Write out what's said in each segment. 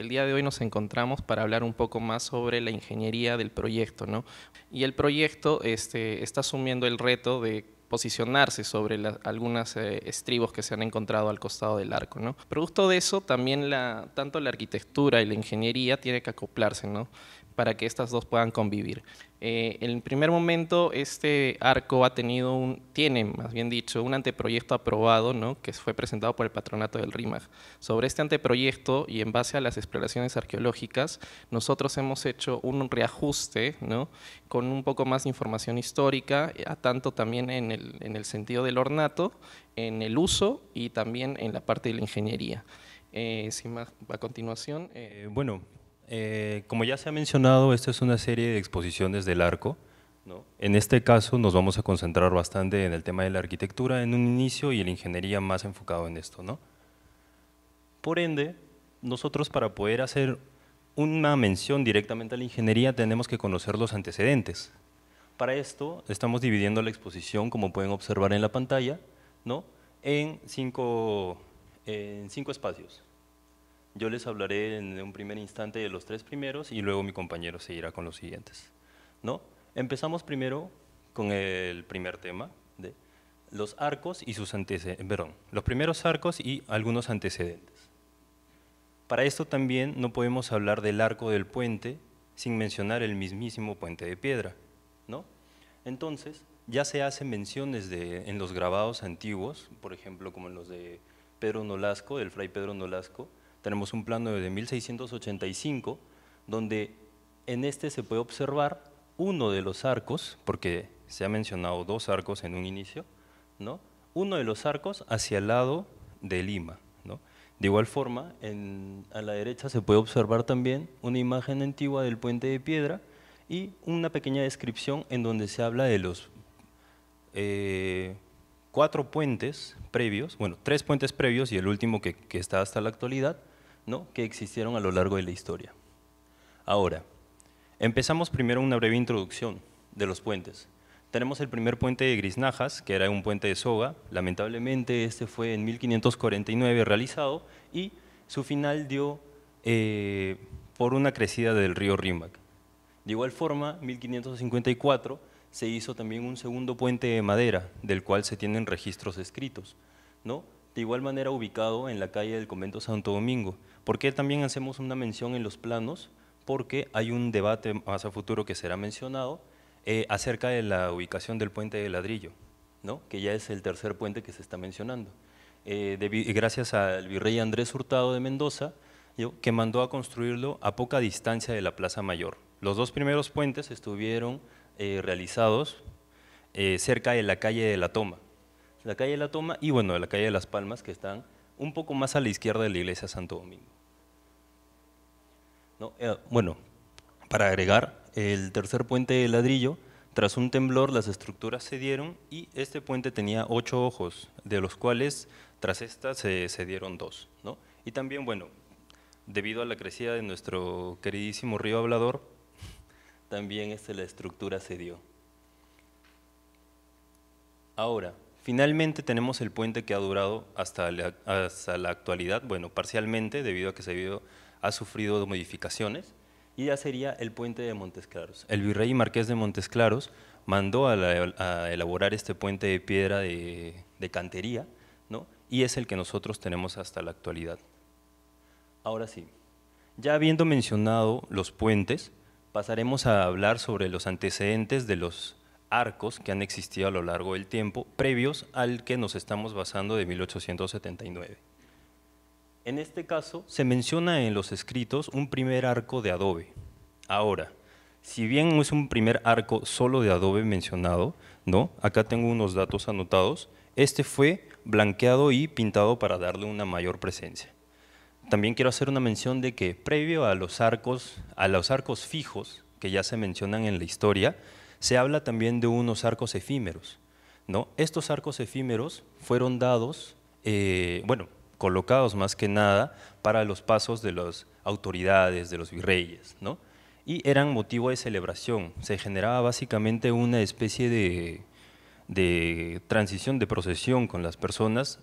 el día de hoy nos encontramos para hablar un poco más sobre la ingeniería del proyecto, ¿no? Y el proyecto está asumiendo el reto de posicionarse sobre algunos estribos que se han encontrado al costado del arco, ¿no? Producto de eso, también tanto la arquitectura y la ingeniería tiene que acoplarse, ¿no? Para que estas dos puedan convivir. En primer momento, este arco tiene, más bien dicho, un anteproyecto aprobado, ¿no? Que fue presentado por el patronato del RIMAG. Sobre este anteproyecto y en base a las exploraciones arqueológicas, nosotros hemos hecho un reajuste, ¿no? Con un poco más de información histórica, tanto también en el sentido del ornato, en el uso y también en la parte de la ingeniería. Sin más, a continuación. Como ya se ha mencionado, esta es una serie de exposiciones del arco, ¿no? En este caso nos vamos a concentrar bastante en el tema de la arquitectura en un inicio y la ingeniería más enfocado en esto, ¿no? Por ende, nosotros para poder hacer una mención directamente a la ingeniería tenemos que conocer los antecedentes. Para esto estamos dividiendo la exposición, como pueden observar en la pantalla, ¿no? en cinco espacios. Yo les hablaré en un primer instante de los 3 primeros y luego mi compañero seguirá con los siguientes, ¿no? Empezamos primero con el primer tema de los arcos y sus antecedentes, los primeros arcos y algunos antecedentes. Para esto también no podemos hablar del arco del puente sin mencionar el mismísimo puente de piedra, ¿no? Entonces, ya se hacen menciones en los grabados antiguos, por ejemplo, como en los de Pedro Nolasco, del fray Pedro Nolasco. Tenemos un plano de 1685, donde en este se puede observar uno de los arcos, porque se ha mencionado 2 arcos en un inicio, ¿no? Uno de los arcos hacia el lado de Lima, ¿no? De igual forma, a la derecha se puede observar también una imagen antigua del puente de piedra y una pequeña descripción en donde se habla de los 4 puentes previos, bueno, 3 puentes previos y el último que está hasta la actualidad, ¿no? que existieron a lo largo de la historia. Ahora, empezamos primero una breve introducción de los puentes. Tenemos el primer puente de Griznajas, que era un puente de soga. Lamentablemente este fue en 1549 realizado y su final dio por una crecida del río Rímac. De igual forma, en 1554 se hizo también un segundo puente de madera, del cual se tienen registros escritos, ¿no? De igual manera ubicado en la calle del Convento Santo Domingo. ¿Por qué también hacemos una mención en los planos? Porque hay un debate más a futuro que será mencionado acerca de la ubicación del puente de ladrillo, ¿no? que ya es el tercer puente que se está mencionando. Gracias al virrey Andrés Hurtado de Mendoza, que mandó a construirlo a poca distancia de la Plaza Mayor. Los 2 primeros puentes estuvieron realizados cerca de la calle de la Toma. La calle de la Toma y bueno, la calle de las Palmas, que están un poco más a la izquierda de la iglesia Santo Domingo. ¿No? Bueno, para agregar, el tercer puente de ladrillo, tras un temblor las estructuras cedieron y este puente tenía 8 ojos, de los cuales tras esta se cedieron 2. ¿no? Y también, bueno, debido a la crecida de nuestro queridísimo río Hablador, también la estructura cedió. Ahora, finalmente tenemos el puente que ha durado hasta la actualidad, bueno, parcialmente, debido a que ha sufrido modificaciones, y ya sería el puente de Montes Claros. El virrey Marqués de Montes Claros mandó a elaborar este puente de piedra de cantería, ¿no? y es el que nosotros tenemos hasta la actualidad. Ahora sí, ya habiendo mencionado los puentes, pasaremos a hablar sobre los antecedentes de los arcos que han existido a lo largo del tiempo, previos al que nos estamos basando de 1879. En este caso, se menciona en los escritos un primer arco de adobe. Ahora, si bien no es un primer arco solo de adobe mencionado, ¿no? Acá tengo unos datos anotados, este fue blanqueado y pintado para darle una mayor presencia. También quiero hacer una mención de que previo a los arcos fijos que ya se mencionan en la historia, se habla también de unos arcos efímeros, ¿no? Estos arcos efímeros fueron dados, colocados más que nada para los pasos de las autoridades, de los virreyes, ¿no? y eran motivo de celebración. Se generaba básicamente una especie de transición, de procesión con las personas,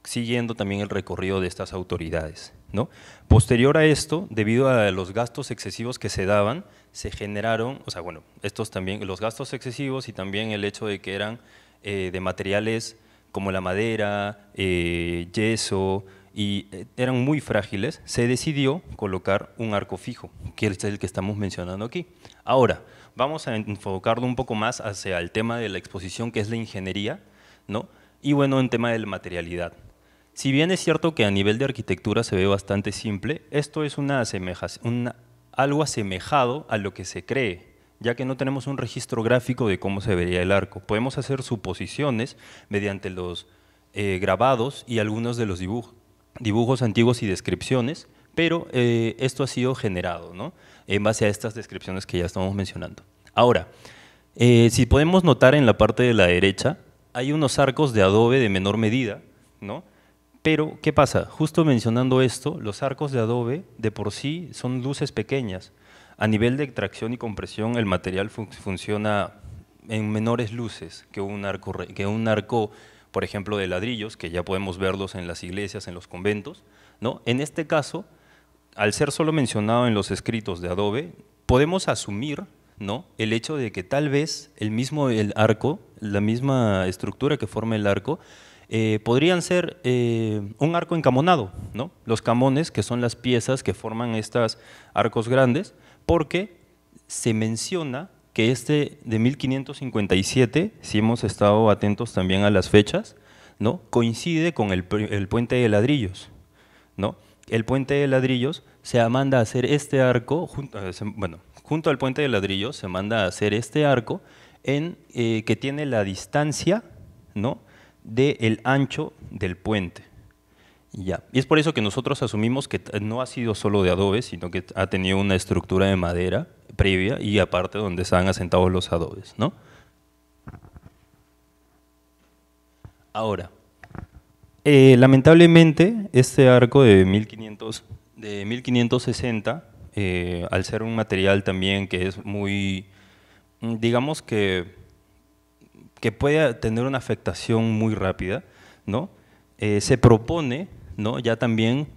siguiendo también el recorrido de estas autoridades. ¿no? Posterior a esto, debido a los gastos excesivos que se daban, se generaron, o sea, bueno, estos también, los gastos excesivos y también el hecho de que eran de materiales como la madera, yeso, y eran muy frágiles, se decidió colocar un arco fijo, que es el que estamos mencionando aquí. Ahora, vamos a enfocarlo un poco más hacia el tema de la exposición, que es la ingeniería, ¿no? Y bueno, en tema de la materialidad. Si bien es cierto que a nivel de arquitectura se ve bastante simple, esto es algo asemejado a lo que se cree, ya que no tenemos un registro gráfico de cómo se vería el arco. Podemos hacer suposiciones mediante los grabados y algunos de los dibujos antiguos y descripciones, pero esto ha sido generado, ¿no? En base a estas descripciones que ya estamos mencionando. Ahora, si podemos notar en la parte de la derecha, hay unos arcos de adobe de menor medida, ¿no? Pero, ¿qué pasa? Justo mencionando esto, los arcos de adobe de por sí son luces pequeñas. A nivel de tracción y compresión, el material funciona en menores luces que un arco, por ejemplo, de ladrillos, que ya podemos verlos en las iglesias, en los conventos, ¿no? En este caso, al ser solo mencionado en los escritos de adobe, podemos asumir, ¿no?, el hecho de que tal vez el arco, la misma estructura que forma el arco, podrían ser un arco encamonado, ¿no? Los camones, que son las piezas que forman estos arcos grandes, porque se menciona que este de 1557, si hemos estado atentos también a las fechas, ¿no?, coincide con el puente de ladrillos, ¿no? El puente de ladrillos se manda a hacer este arco, junto al puente de ladrillos se manda a hacer este arco que tiene la distancia, ¿no?, del ancho del puente. Ya. Y es por eso que nosotros asumimos que no ha sido solo de adobe, sino que ha tenido una estructura de madera previa y aparte donde se han asentado los adobes, ¿no? Ahora, lamentablemente, este arco de 1560, al ser un material también que es muy, digamos que puede tener una afectación muy rápida, ¿no? Se propone, ¿no?, ya también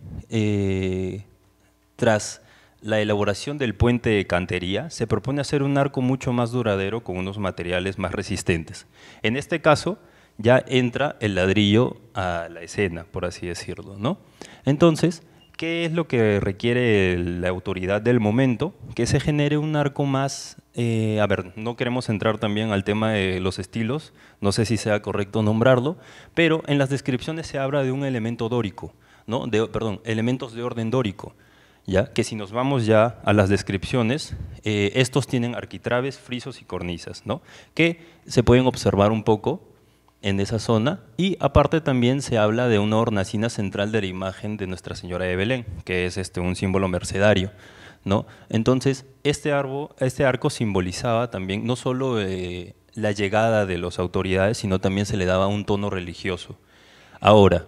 tras la elaboración del puente de cantería, se propone hacer un arco mucho más duradero con unos materiales más resistentes. En este caso, ya entra el ladrillo a la escena, por así decirlo, ¿no? Entonces, ¿qué es lo que requiere la autoridad del momento? Que se genere un arco más… a ver, no queremos entrar también al tema de los estilos, no sé si sea correcto nombrarlo, pero en las descripciones se habla de un elemento dórico, ¿no? Elementos de orden dórico, ¿ya? Que si nos vamos ya a las descripciones, estos tienen arquitraves, frisos y cornisas, ¿no?, que se pueden observar un poco en esa zona, y aparte también se habla de una hornacina central de la imagen de Nuestra Señora de Belén, que es un símbolo mercedario, ¿no? Entonces, este arco simbolizaba también no solo la llegada de las autoridades, sino también se le daba un tono religioso. Ahora,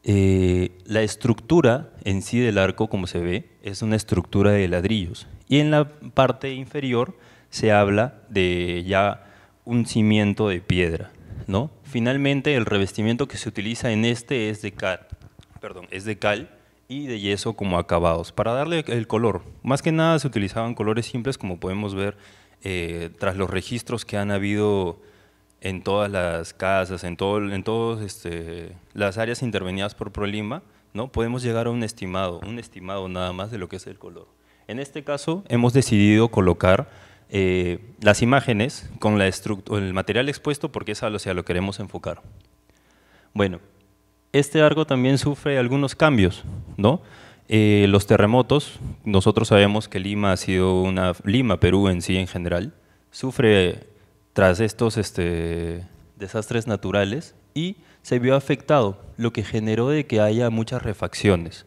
la estructura en sí del arco, como se ve, es una estructura de ladrillos, y en la parte inferior se habla de ya un cimiento de piedra, ¿no? Finalmente, el revestimiento que se utiliza en es de cal y de yeso como acabados, para darle el color. Más que nada se utilizaban colores simples, como podemos ver tras los registros que han habido en todas las casas, en todas las áreas intervenidas por ProLima, ¿no? Podemos llegar a un estimado nada más de lo que es el color. En este caso, hemos decidido colocar las imágenes con el material expuesto, porque es hacia lo que queremos enfocar. Bueno, este arco también sufre algunos cambios, ¿no? Los terremotos, nosotros sabemos que Lima, Perú en sí en general, sufre tras estos desastres naturales y se vio afectado, lo que generó de que haya muchas refacciones.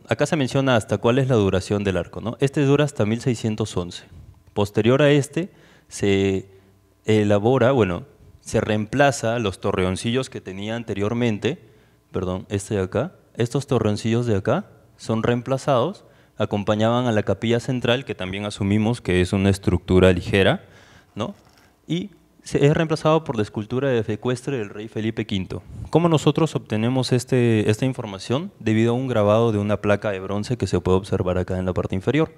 Acá se menciona hasta cuál es la duración del arco, ¿no? Este dura hasta 1611. Posterior a se elabora, se reemplaza los torreoncillos que tenía anteriormente, de acá, estos torreoncillos de acá son reemplazados, acompañaban a la capilla central, que también asumimos que es una estructura ligera, ¿no? Y es reemplazado por la escultura de fe ecuestre del rey Felipe V. ¿Cómo nosotros obtenemos esta información? Debido a un grabado de una placa de bronce que se puede observar acá en la parte inferior,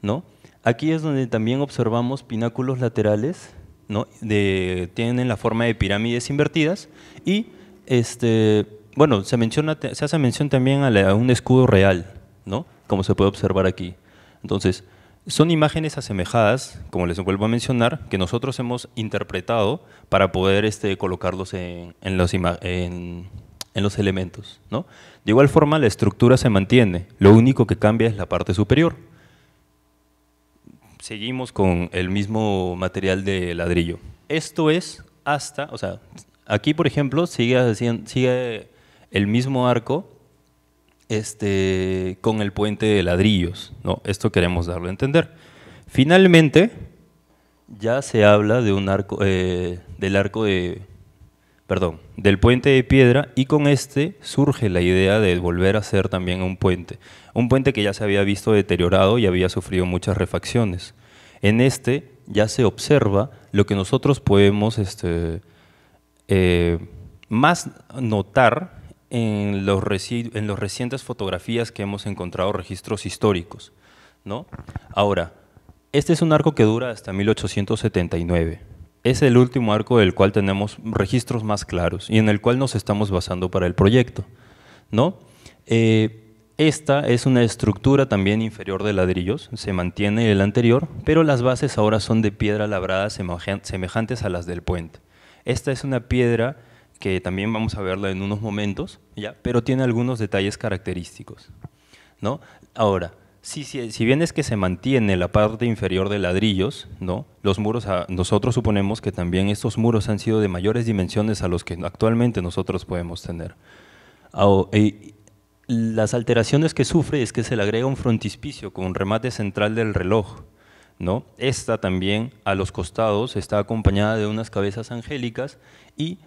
¿no? Aquí es donde también observamos pináculos laterales, ¿no? Tienen la forma de pirámides invertidas y bueno, se hace mención también a un escudo real, ¿no? Como se puede observar aquí. Entonces, son imágenes asemejadas, como les vuelvo a mencionar, que nosotros hemos interpretado para poder colocarlos en los elementos, ¿no? De igual forma, la estructura se mantiene, lo único que cambia es la parte superior. Seguimos con el mismo material de ladrillo. Esto es o sea, aquí por ejemplo sigue el mismo arco con el puente de ladrillos, ¿no? Esto queremos darlo a entender. Finalmente, ya se habla de un arco, del puente de piedra, y con surge la idea de volver a hacer también un puente que ya se había visto deteriorado y había sufrido muchas refacciones. En ya se observa lo que nosotros podemos más notar en los recientes fotografías que hemos encontrado, registros históricos, ¿no? Ahora, este es un arco que dura hasta 1879. Es el último arco del cual tenemos registros más claros y en el cual nos estamos basando para el proyecto, ¿no? Esta es una estructura también inferior de ladrillos, se mantiene el anterior, pero las bases ahora son de piedra labrada semejantes a las del puente. Esta es una piedra que también vamos a verla en unos momentos, ¿ya? Pero tiene algunos detalles característicos, ¿no? Ahora, si bien es que se mantiene la parte inferior de ladrillos, ¿no? Los muros, nosotros suponemos que también estos muros han sido de mayores dimensiones a los que actualmente nosotros podemos tener. Las alteraciones que sufre es que se le agrega un frontispicio con un remate central del reloj, ¿no? Esta también a los costados está acompañada de unas cabezas angélicas y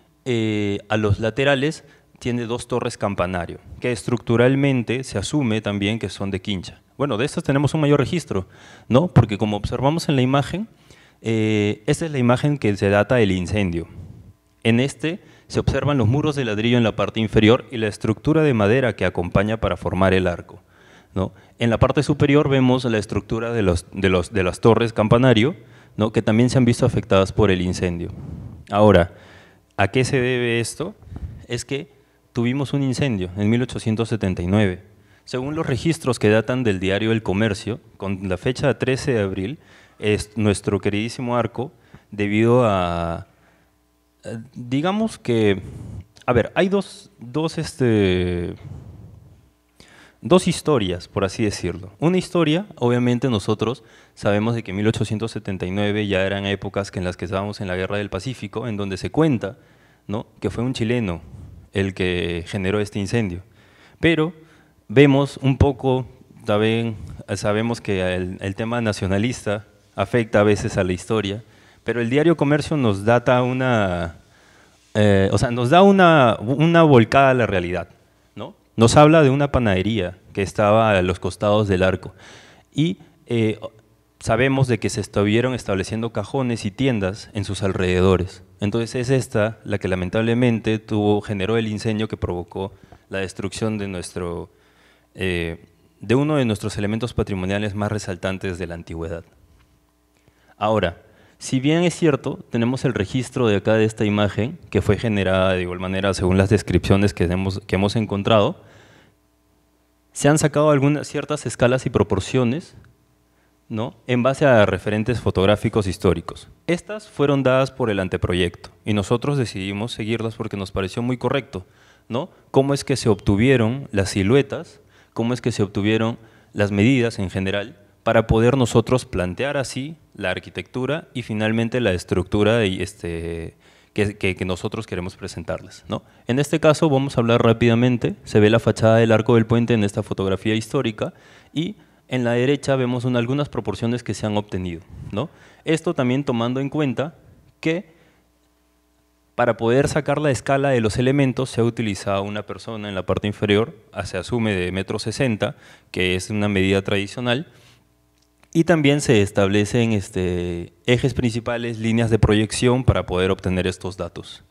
a los laterales tiene dos torres campanario, que estructuralmente se asume también que son de quincha. Bueno, de estas tenemos un mayor registro, ¿no? Porque como observamos en la imagen, esta es la imagen que se data del incendio. En se observan los muros de ladrillo en la parte inferior y la estructura de madera que acompaña para formar el arco, ¿no? En la parte superior vemos la estructura de las torres campanario, ¿no? Que también se han visto afectadas por el incendio. Ahora, ¿a qué se debe esto? Es que tuvimos un incendio en 1879. Según los registros que datan del diario El Comercio, con la fecha 13 de abril, nuestro queridísimo arco, debido a… digamos que… A ver, hay dos historias, por así decirlo. Una historia, obviamente nosotros sabemos de que en 1879 ya eran épocas en las que estábamos en la Guerra del Pacífico, en donde se cuenta, ¿no?, que fue un chileno el que generó este incendio. Pero vemos un poco, también sabemos que el tema nacionalista afecta a veces a la historia, pero el diario Comercio nos data nos da una volcada a la realidad, ¿no? Nos habla de una panadería que estaba a los costados del arco y sabemos de que se estuvieron estableciendo cajones y tiendas en sus alrededores. Entonces es esta la que lamentablemente generó el incendio que provocó la destrucción de uno de nuestros elementos patrimoniales más resaltantes de la antigüedad. Ahora, si bien es cierto, tenemos el registro de acá de esta imagen, que fue generada de igual manera según las descripciones que hemos encontrado, se han sacado algunas ciertas escalas y proporciones, ¿no?, en base a referentes fotográficos históricos. Estas fueron dadas por el anteproyecto y nosotros decidimos seguirlas porque nos pareció muy correcto, ¿no? Cómo es que se obtuvieron las siluetas, cómo es que se obtuvieron las medidas en general, para poder nosotros plantear así la arquitectura y finalmente la estructura que nosotros queremos presentarles, ¿no? En este caso vamos a hablar rápidamente. Se ve la fachada del arco del puente en esta fotografía histórica y en la derecha vemos algunas proporciones que se han obtenido, ¿no? Esto también tomando en cuenta que para poder sacar la escala de los elementos se ha utilizado una persona en la parte inferior, se asume de 1,60 m, que es una medida tradicional, Y también se establecen ejes principales, líneas de proyección para poder obtener estos datos,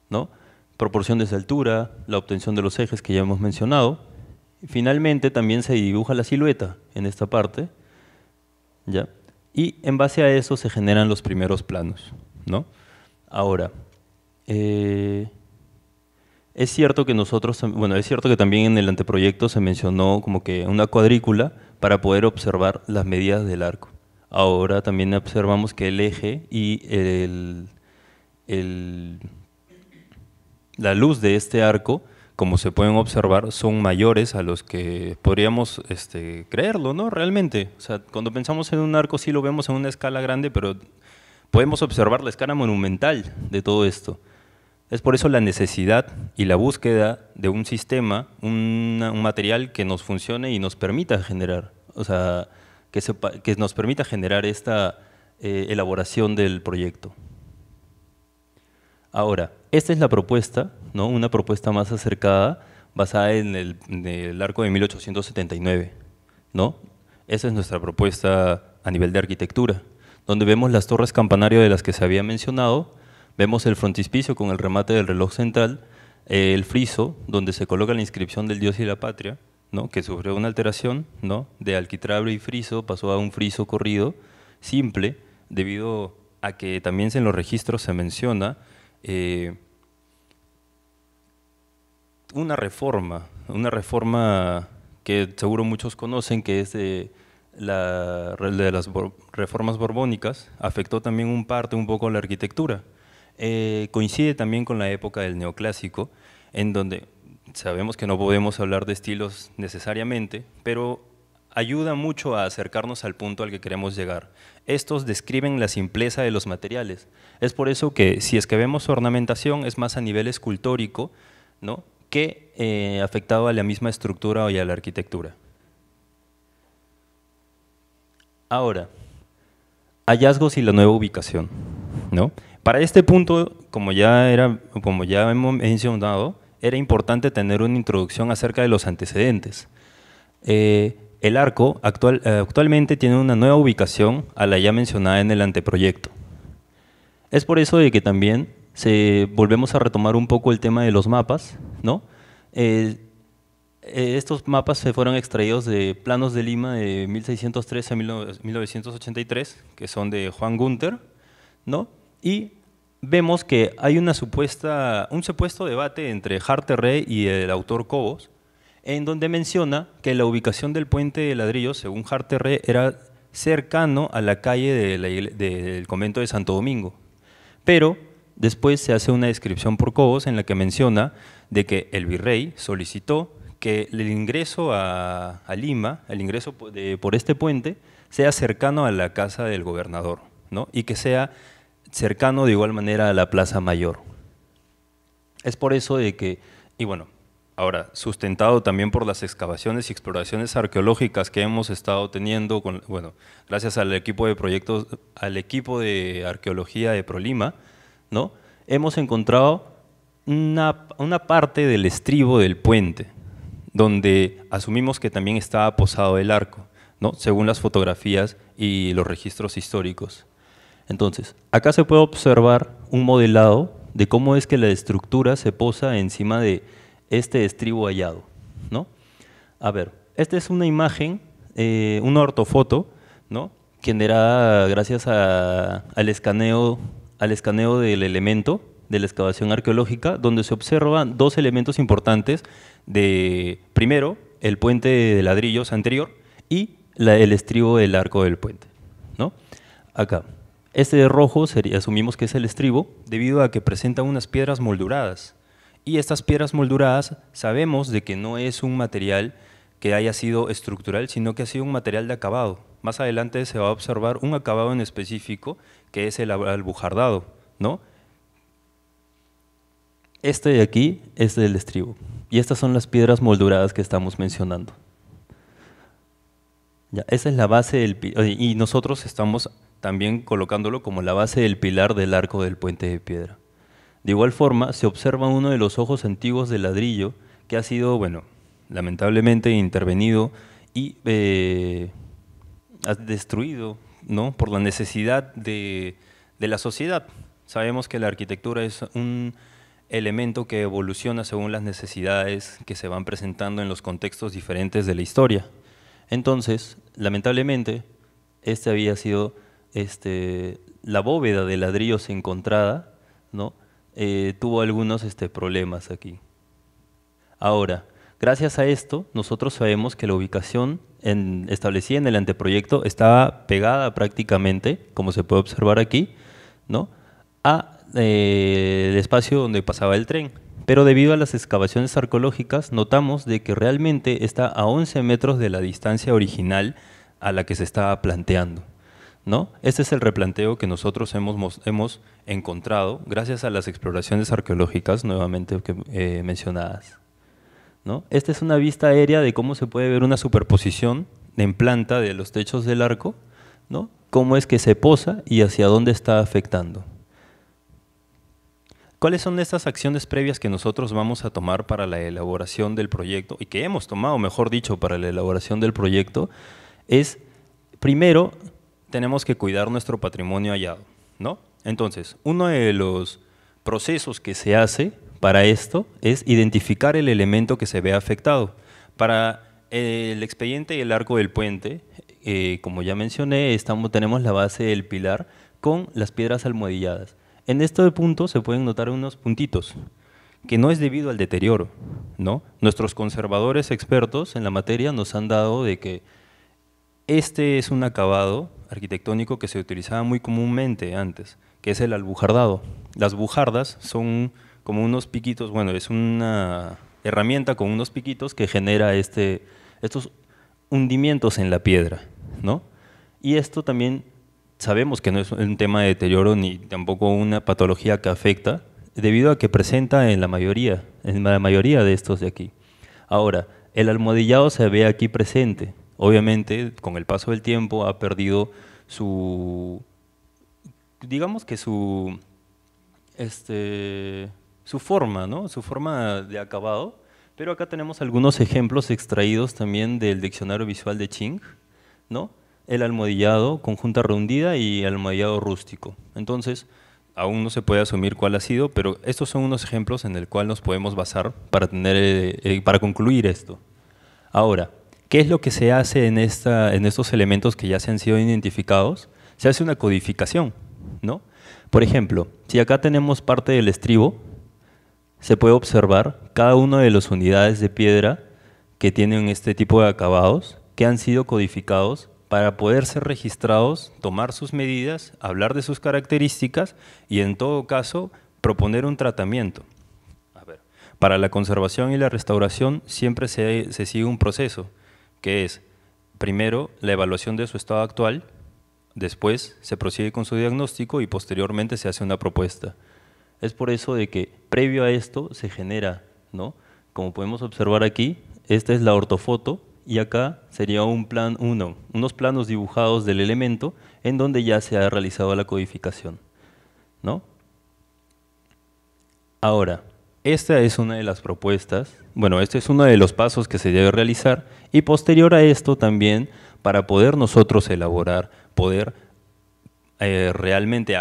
¿no? Proporción desde altura, la obtención de los ejes que ya hemos mencionado. Finalmente también se dibuja la silueta en esta parte, ¿ya? Y en base a eso se generan los primeros planos, ¿no? Ahora, es cierto que es cierto que también en el anteproyecto se mencionó como que una cuadrícula para poder observar las medidas del arco. Ahora también observamos que el eje y la luz de este arco, como se pueden observar, son mayores a los que podríamos creerlo, ¿no? Realmente. O sea, cuando pensamos en un arco sí lo vemos en una escala grande, pero podemos observar la escala monumental de todo esto. Es por eso la necesidad y la búsqueda de un sistema, un material que nos funcione y nos permita generar, o sea, que nos permita generar esta elaboración del proyecto. Ahora, esta es la propuesta, ¿no? Una propuesta más acercada, basada en el arco de 1879, ¿no? Esa es nuestra propuesta a nivel de arquitectura, donde vemos las torres campanario de las que se había mencionado. Vemos el frontispicio con el remate del reloj central, el friso, donde se coloca la inscripción del Dios y la Patria, ¿no? Que sufrió una alteración, ¿no? De alquitrable y friso pasó a un friso corrido, simple, debido a que también en los registros se menciona una reforma que seguro muchos conocen, que es de las reformas borbónicas, afectó también un poco la arquitectura. Coincide también con la época del neoclásico, en donde sabemos que no podemos hablar de estilos necesariamente, pero ayuda mucho a acercarnos al punto al que queremos llegar. Estos describen la simpleza de los materiales. Es por eso que si es que vemos ornamentación es más a nivel escultórico, ¿no? Que afectado a la misma estructura y a la arquitectura. Ahora, hallazgos y la nueva ubicación, ¿no? Para este punto, como ya hemos mencionado, era importante tener una introducción acerca de los antecedentes. El arco actualmente tiene una nueva ubicación a la ya mencionada en el anteproyecto. Es por eso de que también volvemos a retomar un poco el tema de los mapas, ¿no? Estos mapas se fueron extraídos de planos de Lima de 1613 a 1983, que son de Juan Gunter, ¿no? Y vemos que hay un supuesto debate entre Harterré y el autor Cobos, en donde menciona que la ubicación del puente de ladrillo, según Harterré, era cercano a la calle del convento de Santo Domingo. Pero después se hace una descripción por Cobos en la que menciona de que el virrey solicitó que el ingreso a Lima, el ingreso por este puente, sea cercano a la casa del gobernador, ¿no? Y que sea cercano de igual manera a la Plaza Mayor. Es por eso de que, y bueno, ahora, sustentado también por las excavaciones y exploraciones arqueológicas que hemos estado teniendo, gracias al equipo de proyectos, al equipo de arqueología de ProLima, ¿no? Hemos encontrado una parte del estribo del puente, donde asumimos que también estaba posado el arco, ¿no? Según las fotografías y los registros históricos. Entonces, acá se puede observar un modelado de cómo es que la estructura se posa encima de este estribo hallado, ¿no? A ver, esta es una imagen, una ortofoto, ¿no? Generada gracias al escaneo del elemento de la excavación arqueológica, donde se observan dos elementos importantes primero, el puente de ladrillos anterior y el estribo del arco del puente, ¿no? Acá. Este de rojo asumimos que es el estribo debido a que presenta unas piedras molduradas. Y estas piedras molduradas sabemos de que no es un material que haya sido estructural, sino que ha sido un material de acabado. Más adelante se va a observar un acabado en específico que es el albujardado, ¿no? Este de aquí es el estribo. Y estas son las piedras molduradas que estamos mencionando. Ya, esa es la base y nosotros estamos también colocándolo como la base del pilar del arco del puente de piedra. De igual forma, se observa uno de los ojos antiguos de ladrillo que ha sido, lamentablemente intervenido y destruido, ¿no?, por la necesidad de la sociedad. Sabemos que la arquitectura es un elemento que evoluciona según las necesidades que se van presentando en los contextos diferentes de la historia. Entonces, lamentablemente, este había sido la bóveda de ladrillos encontrada, ¿no? Tuvo algunos problemas aquí. Ahora, gracias a esto, nosotros sabemos que la ubicación establecida en el anteproyecto estaba pegada prácticamente, como se puede observar aquí, ¿no?, a el espacio donde pasaba el tren. Pero debido a las excavaciones arqueológicas, notamos de que realmente está a 11 metros de la distancia original a la que se estaba planteando, ¿no? Este es el replanteo que nosotros hemos encontrado gracias a las exploraciones arqueológicas nuevamente mencionadas, ¿no? Esta es una vista aérea de cómo se puede ver una superposición en planta de los techos del arco, ¿no?, cómo es que se posa y hacia dónde está afectando. ¿Cuáles son estas acciones previas que nosotros vamos a tomar para la elaboración del proyecto, y que hemos tomado, mejor dicho, para la elaboración del proyecto? Es, primero, tenemos que cuidar nuestro patrimonio hallado, ¿no? Entonces, uno de los procesos que se hace para esto es identificar el elemento que se ve afectado. Para el expediente y el arco del puente, como ya mencioné, tenemos la base del pilar con las piedras almohadilladas. En este punto se pueden notar unos puntitos, que no es debido al deterioro, ¿no? Nuestros conservadores expertos en la materia nos han dado de que este es un acabado arquitectónico que se utilizaba muy comúnmente antes, que es el albujardado. Las bujardas son como unos piquitos, bueno, es una herramienta con unos piquitos que genera estos hundimientos en la piedra, ¿no? Y esto también sabemos que no es un tema de deterioro ni tampoco una patología que afecta, debido a que presenta en la mayoría de estos de aquí. Ahora, el almohadillado se ve aquí presente. Obviamente, con el paso del tiempo ha perdido digamos que su forma, ¿no?, su forma de acabado, pero acá tenemos algunos ejemplos extraídos también del diccionario visual de Ching, ¿no?, el almohadillado con junta rehundida y el almohadillado rústico. Entonces, aún no se puede asumir cuál ha sido, pero estos son unos ejemplos en el cual nos podemos basar para concluir esto. Ahora, ¿qué es lo que se hace en estos elementos que ya se han sido identificados? Se hace una codificación, ¿no? Por ejemplo, si acá tenemos parte del estribo, se puede observar cada una de las unidades de piedra que tienen este tipo de acabados, que han sido codificados para poder ser registrados, tomar sus medidas, hablar de sus características y en todo caso proponer un tratamiento. Para la conservación y la restauración siempre se sigue un proceso, que es primero la evaluación de su estado actual, después se prosigue con su diagnóstico y posteriormente se hace una propuesta. Es por eso de que previo a esto se genera, ¿no?, como podemos observar aquí, esta es la ortofoto y acá sería unos planos dibujados del elemento en donde ya se ha realizado la codificación, ¿no? Ahora, esta es una de las propuestas, bueno, este es uno de los pasos que se debe realizar y posterior a esto también, para poder nosotros elaborar, poder realmente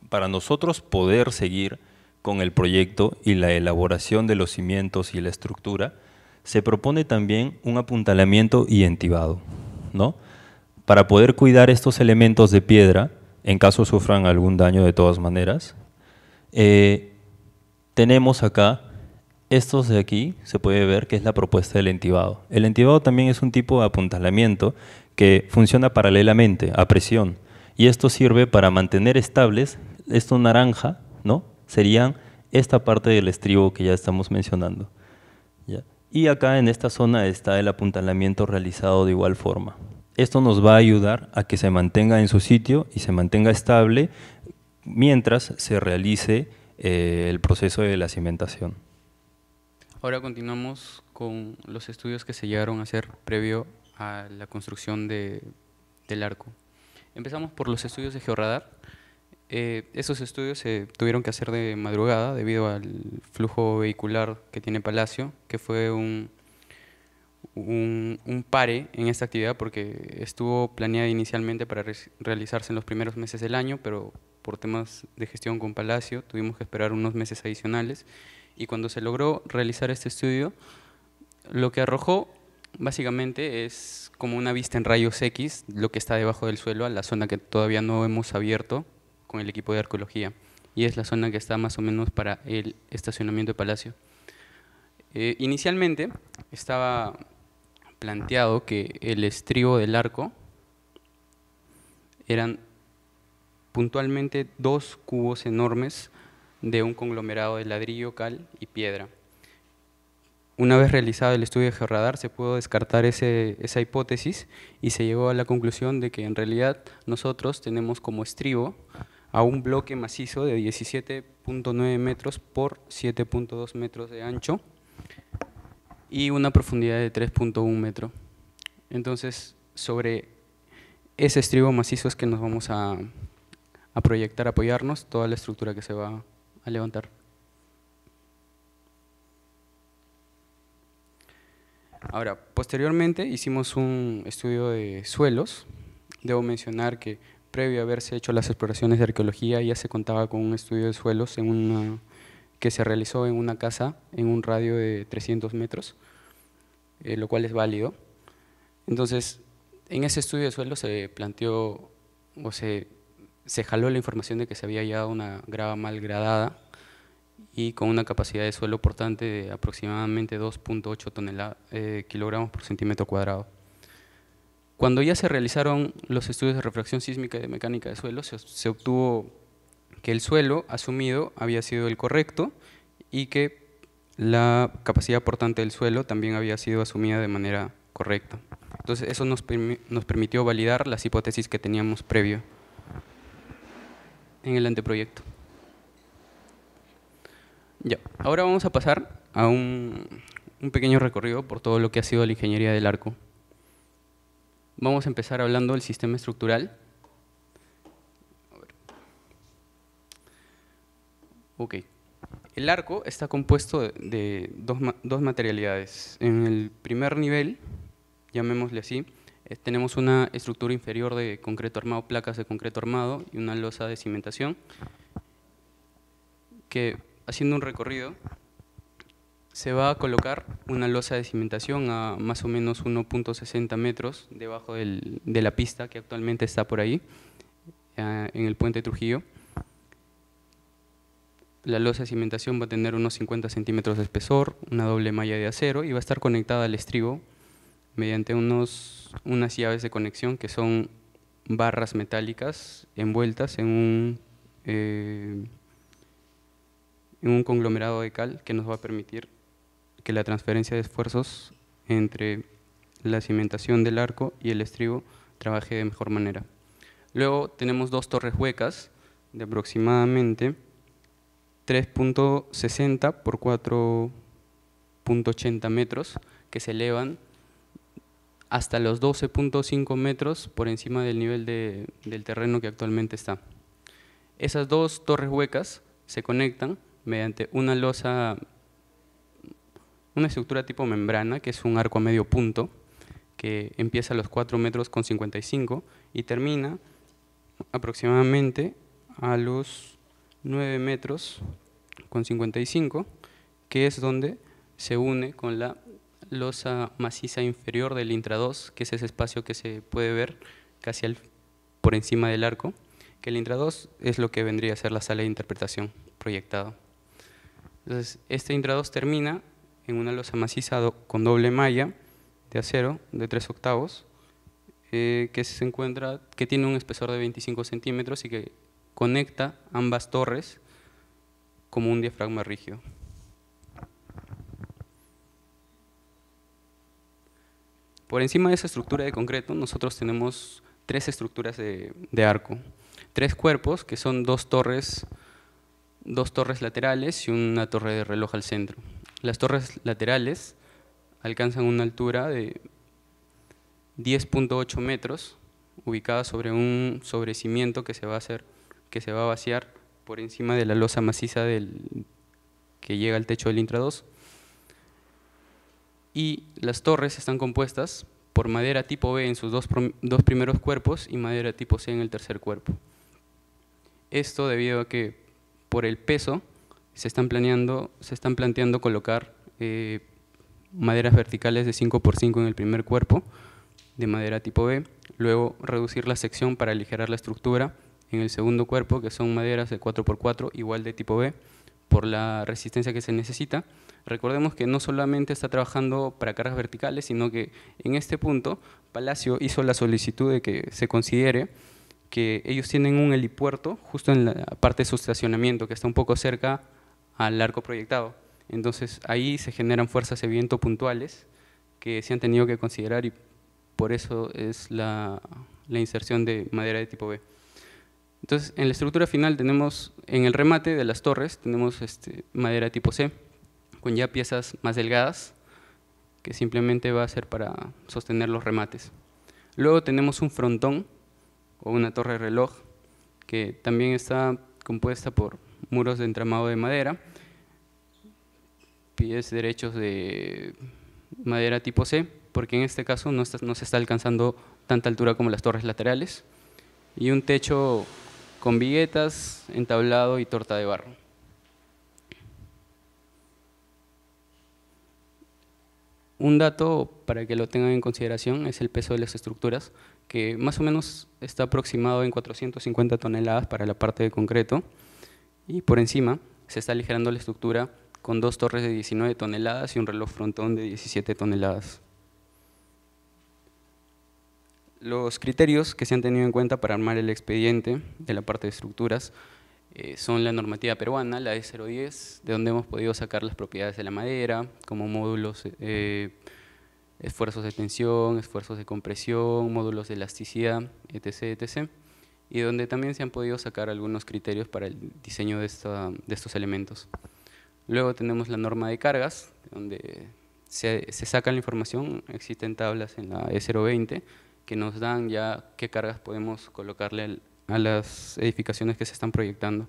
para nosotros poder seguir con el proyecto y la elaboración de los cimientos y la estructura, se propone también un apuntalamiento y entibado, ¿no?, para poder cuidar estos elementos de piedra, en caso sufran algún daño de todas maneras. Tenemos acá, estos de aquí, se puede ver que es la propuesta del entibado. El entibado también es un tipo de apuntalamiento que funciona paralelamente a presión y esto sirve para mantener estables, esto naranja, ¿no?, serían esta parte del estribo que ya estamos mencionando, ¿ya? Y acá en esta zona está el apuntalamiento realizado de igual forma. Esto nos va a ayudar a que se mantenga en su sitio y se mantenga estable mientras se realice el proceso de la cimentación. Ahora continuamos con los estudios que se llegaron a hacer previo a la construcción del arco. Empezamos por los estudios de georradar. Esos estudios se tuvieron que hacer de madrugada debido al flujo vehicular que tiene Palacio, que fue un pare en esta actividad porque estuvo planeada inicialmente para realizarse en los primeros meses del año, pero por temas de gestión con Palacio tuvimos que esperar unos meses adicionales, y cuando se logró realizar este estudio, lo que arrojó básicamente es como una vista en rayos X, lo que está debajo del suelo, a la zona que todavía no hemos abierto con el equipo de arqueología, y es la zona que está más o menos para el estacionamiento de Palacio. Inicialmente estaba planteado que el estribo del arco eran puntualmente 2 cubos enormes de un conglomerado de ladrillo, cal y piedra. Una vez realizado el estudio de georradar, se pudo descartar esa hipótesis y se llegó a la conclusión de que en realidad nosotros tenemos como estribo a un bloque macizo de 17.9 metros por 7.2 metros de ancho y una profundidad de 3.1 metro. Entonces, sobre ese estribo macizo es que nos vamos a proyectar, a apoyarnos toda la estructura que se va a levantar. Ahora, posteriormente hicimos un estudio de suelos. Debo mencionar que previo a haberse hecho las exploraciones de arqueología ya se contaba con un estudio de suelos que se realizó en una casa en un radio de 300 metros, lo cual es válido. Entonces, en ese estudio de suelos se planteó o se jaló la información de que se había hallado una grava mal gradada y con una capacidad de suelo portante de aproximadamente 2.8 kilogramos por centímetro cuadrado. Cuando ya se realizaron los estudios de refracción sísmica y de mecánica de suelo, se obtuvo que el suelo asumido había sido el correcto y que la capacidad portante del suelo también había sido asumida de manera correcta. Entonces, eso nos permitió validar las hipótesis que teníamos previo en el anteproyecto. Ya, ahora vamos a pasar a un pequeño recorrido por todo lo que ha sido la ingeniería del arco. Vamos a empezar hablando del sistema estructural. Ok. El arco está compuesto de dos materialidades. En el primer nivel, llamémosle así, tenemos una estructura inferior de concreto armado, placas de concreto armado y una losa de cimentación que, haciendo un recorrido, se va a colocar una losa de cimentación a más o menos 1.60 metros debajo de la pista que actualmente está por ahí, en el puente Trujillo. La losa de cimentación va a tener unos 50 centímetros de espesor, una doble malla de acero y va a estar conectada al estribo mediante unas llaves de conexión que son barras metálicas envueltas en un conglomerado de cal que nos va a permitir que la transferencia de esfuerzos entre la cimentación del arco y el estribo trabaje de mejor manera. Luego tenemos dos torres huecas de aproximadamente 3.60 por 4.80 metros que se elevan hasta los 12.5 metros por encima del nivel del terreno que actualmente está. Esas dos torres huecas se conectan mediante una losa, una estructura tipo membrana, que es un arco a medio punto, que empieza a los 4 metros con 55 y termina aproximadamente a los 9 metros con 55, que es donde se une con la losa maciza inferior del intradós, que es ese espacio que se puede ver casi por encima del arco, que el intradós es lo que vendría a ser la sala de interpretación proyectada. Entonces, este intradós termina en una losa maciza con doble malla de acero de 3/8, que tiene un espesor de 25 centímetros y que conecta ambas torres como un diafragma rígido. Por encima de esa estructura de concreto, nosotros tenemos 3 estructuras de arco, 3 cuerpos que son dos torres laterales y una torre de reloj al centro. Las torres laterales alcanzan una altura de 10.8 metros, ubicadas sobre un sobrecimiento que se va a vaciar por encima de la losa maciza que llega al techo del intradós. y las torres están compuestas por madera tipo B en sus dos primeros cuerpos y madera tipo C en el tercer cuerpo. Esto debido a que por el peso se están planteando colocar maderas verticales de 5×5 en el primer cuerpo de madera tipo B, luego reducir la sección para aligerar la estructura en el segundo cuerpo, que son maderas de 4×4 igual de tipo B, por la resistencia que se necesita. Recordemos que no solamente está trabajando para cargas verticales, sino que en este punto Palacio hizo la solicitud de que se considere que ellos tienen un helipuerto justo en la parte de su estacionamiento, que está un poco cerca al arco proyectado. Entonces ahí se generan fuerzas de viento puntuales que se han tenido que considerar y por eso es la inserción de madera de tipo B. Entonces en la estructura final tenemos, en el remate de las torres, tenemos madera tipo C, con ya piezas más delgadas, que simplemente va a ser para sostener los remates. Luego tenemos un frontón, o una torre de reloj, que también está compuesta por muros de entramado de madera, pies derechos de madera tipo C, porque en este caso no se está alcanzando tanta altura como las torres laterales, y un techo con viguetas, entablado y torta de barro. Un dato para que lo tengan en consideración es el peso de las estructuras, que más o menos está aproximado en 450 toneladas para la parte de concreto, y por encima se está aligerando la estructura con 2 torres de 19 toneladas y un reloj frontón de 17 toneladas. Los criterios que se han tenido en cuenta para armar el expediente de la parte de estructuras son la normativa peruana, la E010, de donde hemos podido sacar las propiedades de la madera, como módulos, esfuerzos de tensión, esfuerzos de compresión, módulos de elasticidad, etc., etc., y donde también se han podido sacar algunos criterios para el diseño de estos elementos. Luego tenemos la norma de cargas, donde se saca la información, existen tablas en la E020 que nos dan ya qué cargas podemos colocarle a las edificaciones que se están proyectando.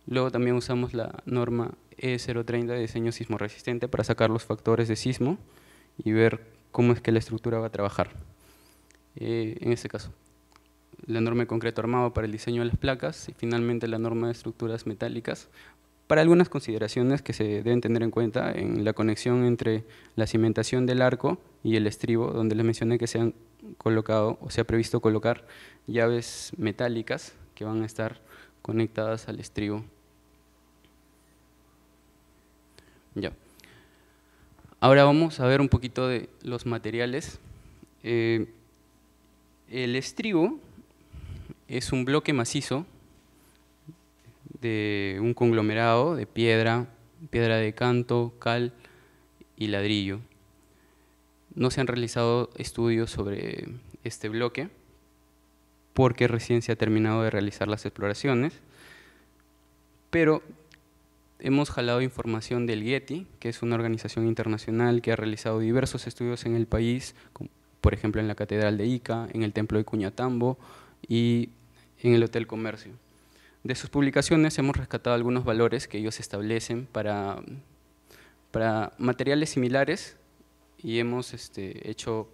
Luego también usamos la norma E030 de diseño sismo resistente para sacar los factores de sismo y ver cómo es que la estructura va a trabajar. En este caso, la norma de concreto armado para el diseño de las placas y finalmente la norma de estructuras metálicas para algunas consideraciones que se deben tener en cuenta en la conexión entre la cimentación del arco y el estribo, donde les mencioné que se han colocado o se ha previsto colocar llaves metálicas que van a estar conectadas al estribo. Ya. Ahora vamos a ver un poquito de los materiales. El estribo es un bloque macizo de un conglomerado de piedra de canto, cal y ladrillo. No se han realizado estudios sobre este bloque porque recién se ha terminado de realizar las exploraciones, pero hemos jalado información del Getty, que es una organización internacional que ha realizado diversos estudios en el país, por ejemplo en la Catedral de Ica, en el Templo de Cuñatambo y en el Hotel Comercio. De sus publicaciones hemos rescatado algunos valores que ellos establecen para materiales similares y hemos hecho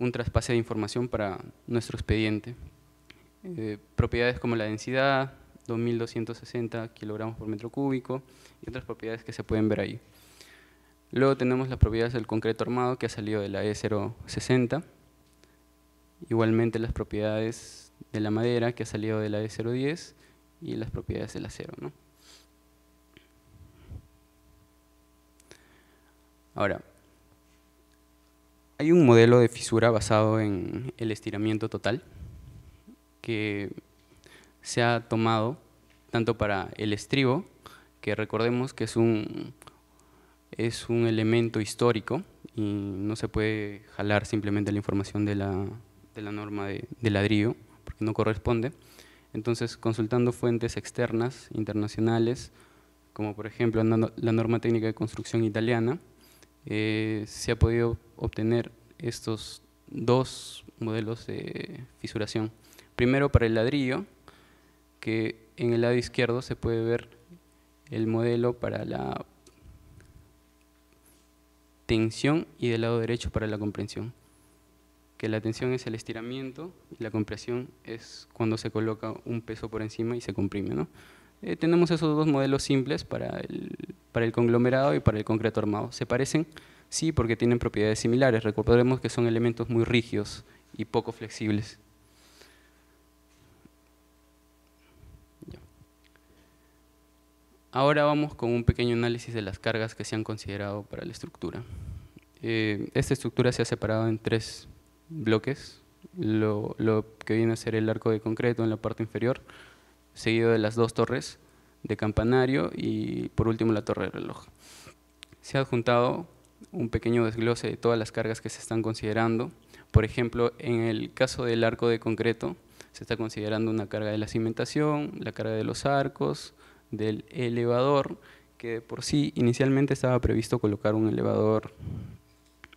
un traspase de información para nuestro expediente. Propiedades como la densidad, 2.260 kilogramos por metro cúbico y otras propiedades que se pueden ver ahí. Luego tenemos las propiedades del concreto armado que ha salido de la E060, igualmente las propiedades de la madera que ha salido de la E010 y las propiedades del acero, ¿no? Ahora, hay un modelo de fisura basado en el estiramiento total que se ha tomado tanto para el estribo, que recordemos que es un elemento histórico y no se puede jalar simplemente la información de la norma de ladrillo, porque no corresponde. Entonces, consultando fuentes externas, internacionales, como por ejemplo la norma técnica de construcción italiana, se ha podido obtener estos dos modelos de fisuración. Primero para el ladrillo, que en el lado izquierdo se puede ver el modelo para tensión y del lado derecho para la comprensión. Que la tensión es el estiramiento y la compresión es cuando se coloca un peso por encima y se comprime, ¿no? Tenemos esos dos modelos simples para el conglomerado y para el concreto armado. ¿Se parecen? Sí, porque tienen propiedades similares. Recordemos que son elementos muy rígidos y poco flexibles. Ahora vamos con un pequeño análisis de las cargas que se han considerado para la estructura. Esta estructura se ha separado en 3 bloques. Lo que viene a ser el arco de concreto en la parte inferior, seguido de las 2 torres de campanario y por último la torre de reloj. Se ha adjuntado un pequeño desglose de todas las cargas que se están considerando. Por ejemplo, en el caso del arco de concreto, se está considerando una carga de la cimentación, la carga de los arcos, del elevador, que por sí inicialmente estaba previsto colocar un elevador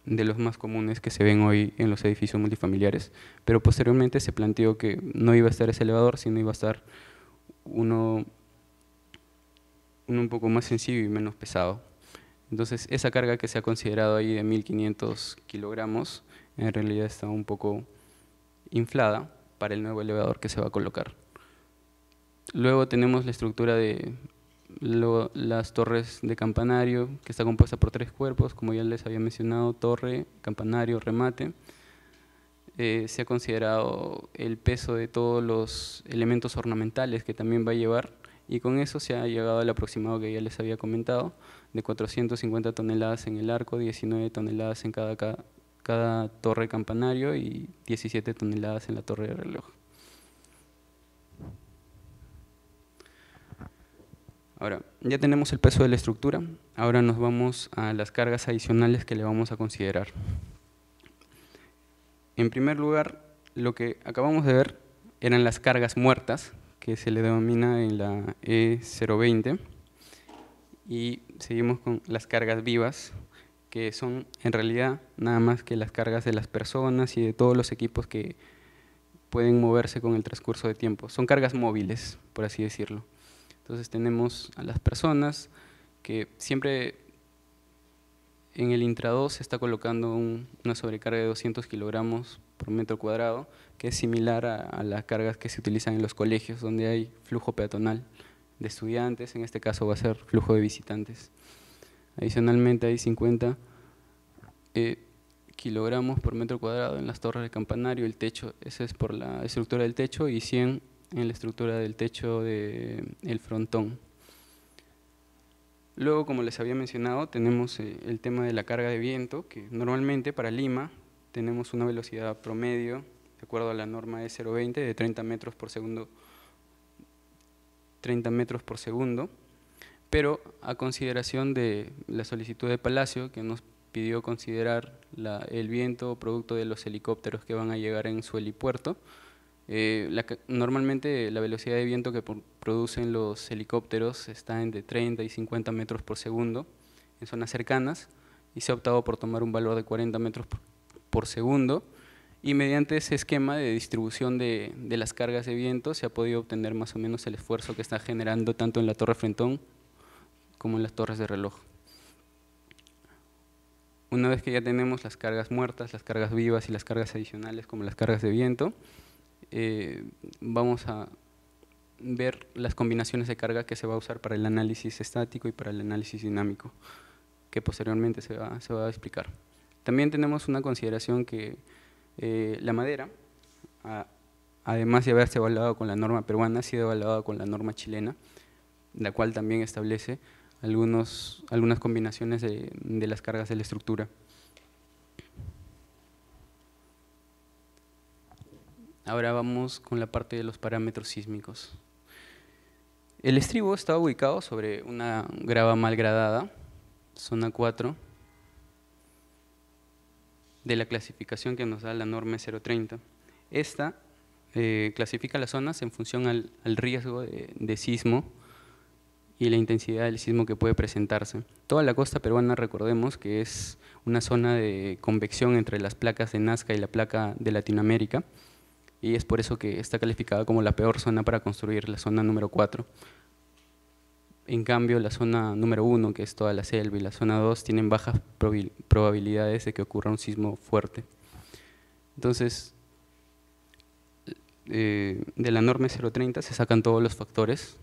de los más comunes que se ven hoy en los edificios multifamiliares, pero posteriormente se planteó que no iba a estar ese elevador, sino iba a estar uno un poco más sencillo y menos pesado. Entonces, esa carga que se ha considerado ahí de 1500 kilogramos, en realidad está un poco inflada para el nuevo elevador que se va a colocar. Luego tenemos la estructura de las torres de campanario, que está compuesta por 3 cuerpos, como ya les había mencionado: torre, campanario, remate. Se ha considerado el peso de todos los elementos ornamentales que también va a llevar, y con eso se ha llegado al aproximado que ya les había comentado, de 450 toneladas en el arco, 19 toneladas en cada torre campanario y 17 toneladas en la torre de reloj. Ahora, ya tenemos el peso de la estructura, ahora nos vamos a las cargas adicionales que le vamos a considerar. En primer lugar, lo que acabamos de ver eran las cargas muertas, que se le denomina en la E020, y seguimos con las cargas vivas, que son en realidad nada más que las cargas de las personas y de todos los equipos que pueden moverse con el transcurso de tiempo. Son cargas móviles, por así decirlo. Entonces tenemos a las personas, que siempre en el intradós se está colocando una sobrecarga de 200 kilogramos por metro cuadrado, que es similar a las cargas que se utilizan en los colegios, donde hay flujo peatonal de estudiantes, en este caso va a ser flujo de visitantes. Adicionalmente hay 50 kilogramos por metro cuadrado en las torres de campanario, el techo, ese es por la estructura del techo, y 100 en la estructura del techo del frontón. Luego, como les había mencionado, tenemos el tema de la carga de viento, que normalmente para Lima tenemos una velocidad promedio, de acuerdo a la norma E020, de 30 metros por segundo, pero a consideración de la solicitud de Palacio, que nos pidió considerar el viento producto de los helicópteros que van a llegar en su helipuerto. Normalmente la velocidad de viento que producen los helicópteros está entre 30 y 50 metros por segundo en zonas cercanas, y se ha optado por tomar un valor de 40 metros por segundo, y mediante ese esquema de distribución de las cargas de viento se ha podido obtener más o menos el esfuerzo que está generando tanto en la torre frontón como en las torres de reloj. Una vez que ya tenemos las cargas muertas, las cargas vivas y las cargas adicionales como las cargas de viento, vamos a ver las combinaciones de carga que se va a usar para el análisis estático y para el análisis dinámico, que posteriormente se va a explicar. También tenemos una consideración que la madera, además de haberse evaluado con la norma peruana, ha sido evaluada con la norma chilena, la cual también establece algunas combinaciones de las cargas de la estructura. Ahora vamos con la parte de los parámetros sísmicos. El estribo está ubicado sobre una grava mal gradada, zona 4, de la clasificación que nos da la norma 030. Esta clasifica las zonas en función al riesgo de sismo y la intensidad del sismo que puede presentarse. Toda la costa peruana, recordemos que es una zona de convección entre las placas de Nazca y la placa de Latinoamérica, y es por eso que está calificada como la peor zona para construir, la zona número 4. En cambio, la zona número 1, que es toda la selva, y la zona 2 tienen bajas probabilidades de que ocurra un sismo fuerte. Entonces, de la norma 030 se sacan todos los factores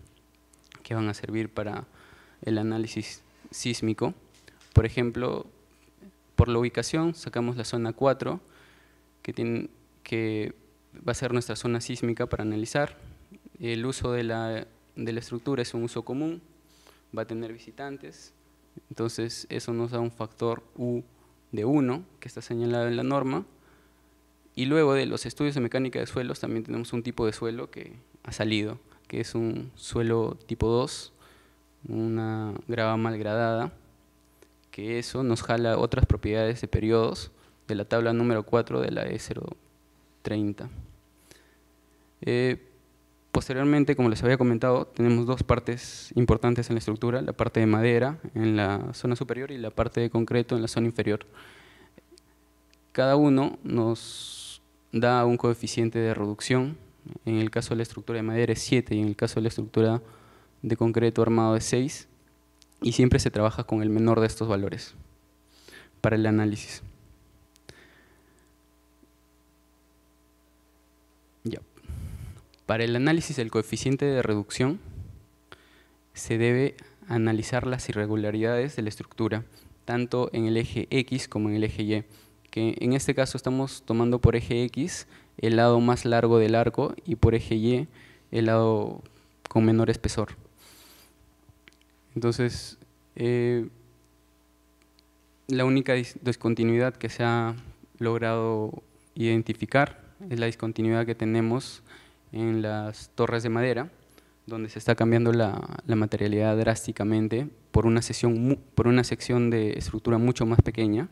que van a servir para el análisis sísmico. Por ejemplo, por la ubicación sacamos la zona 4, que va a ser nuestra zona sísmica para analizar. El uso de la estructura es un uso común, va a tener visitantes, entonces eso nos da un factor U de 1, que está señalado en la norma. Y luego de los estudios de mecánica de suelos también tenemos un tipo de suelo que ha salido, que es un suelo tipo 2, una grava mal gradada, que eso nos jala otras propiedades de periodos de la tabla número 4 de la E030. Posteriormente, como les había comentado, tenemos dos partes importantes en la estructura, la parte de madera en la zona superior y la parte de concreto en la zona inferior. Cada uno nos da un coeficiente de reducción. En el caso de la estructura de madera es 7 y en el caso de la estructura de concreto armado es 6, y siempre se trabaja con el menor de estos valores para el análisis. Ya. Para el análisis del coeficiente de reducción se debe analizar las irregularidades de la estructura, tanto en el eje X como en el eje Y, que en este caso estamos tomando por eje X el lado más largo del arco y por eje Y el lado con menor espesor. Entonces, la única discontinuidad que se ha logrado identificar es la discontinuidad que tenemos en las torres de madera, donde se está cambiando la materialidad drásticamente por una sección de estructura mucho más pequeña.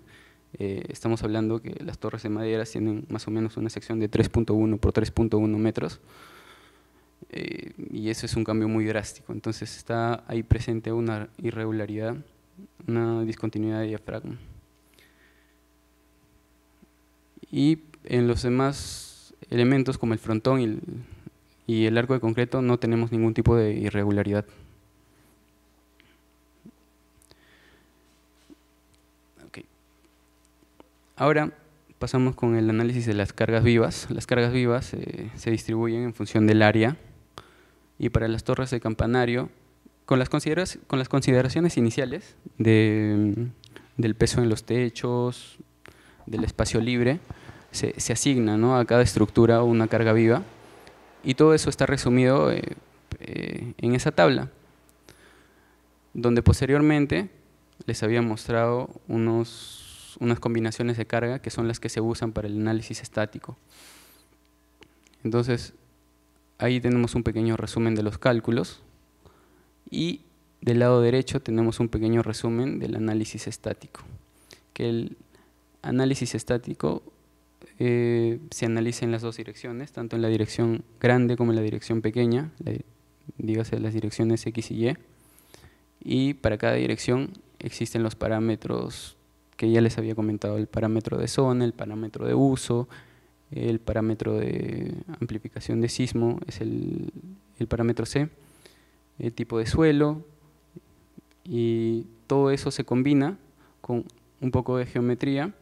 Estamos hablando que las torres de madera tienen más o menos una sección de 3.1 por 3.1 metros, y eso es un cambio muy drástico. Entonces está ahí presente una irregularidad, una discontinuidad de diafragma. Y en los demás elementos como el frontón y el arco de concreto no tenemos ningún tipo de irregularidad. Okay. Ahora pasamos con el análisis de las cargas vivas. Las cargas vivas se distribuyen en función del área, y para las torres de campanario, con las consideraciones iniciales del peso en los techos, del espacio libre, se asigna, ¿no?, a cada estructura una carga viva, y todo eso está resumido en esa tabla, donde posteriormente les había mostrado unas combinaciones de carga que son las que se usan para el análisis estático. Entonces, ahí tenemos un pequeño resumen de los cálculos, y del lado derecho tenemos un pequeño resumen del análisis estático, que el análisis estático se analiza en las dos direcciones, tanto en la dirección grande como en la dirección pequeña, dígase las direcciones X y Y para cada dirección existen los parámetros que ya les había comentado: el parámetro de zona, el parámetro de uso, el parámetro de amplificación de sismo es el parámetro C, el tipo de suelo, y todo eso se combina con un poco de geometría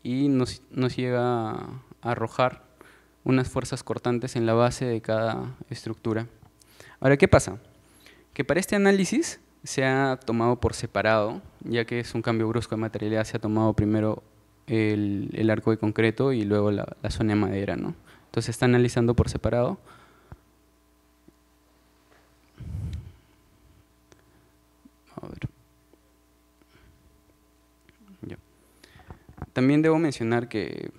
y nos llega a arrojar unas fuerzas cortantes en la base de cada estructura. Ahora, ¿qué pasa? Que para este análisis se ha tomado por separado, ya que es un cambio brusco de materialidad. Se ha tomado primero el arco de concreto y luego la zona de madera, ¿no? Entonces se está analizando por separado. A ver. Ya. También debo mencionar que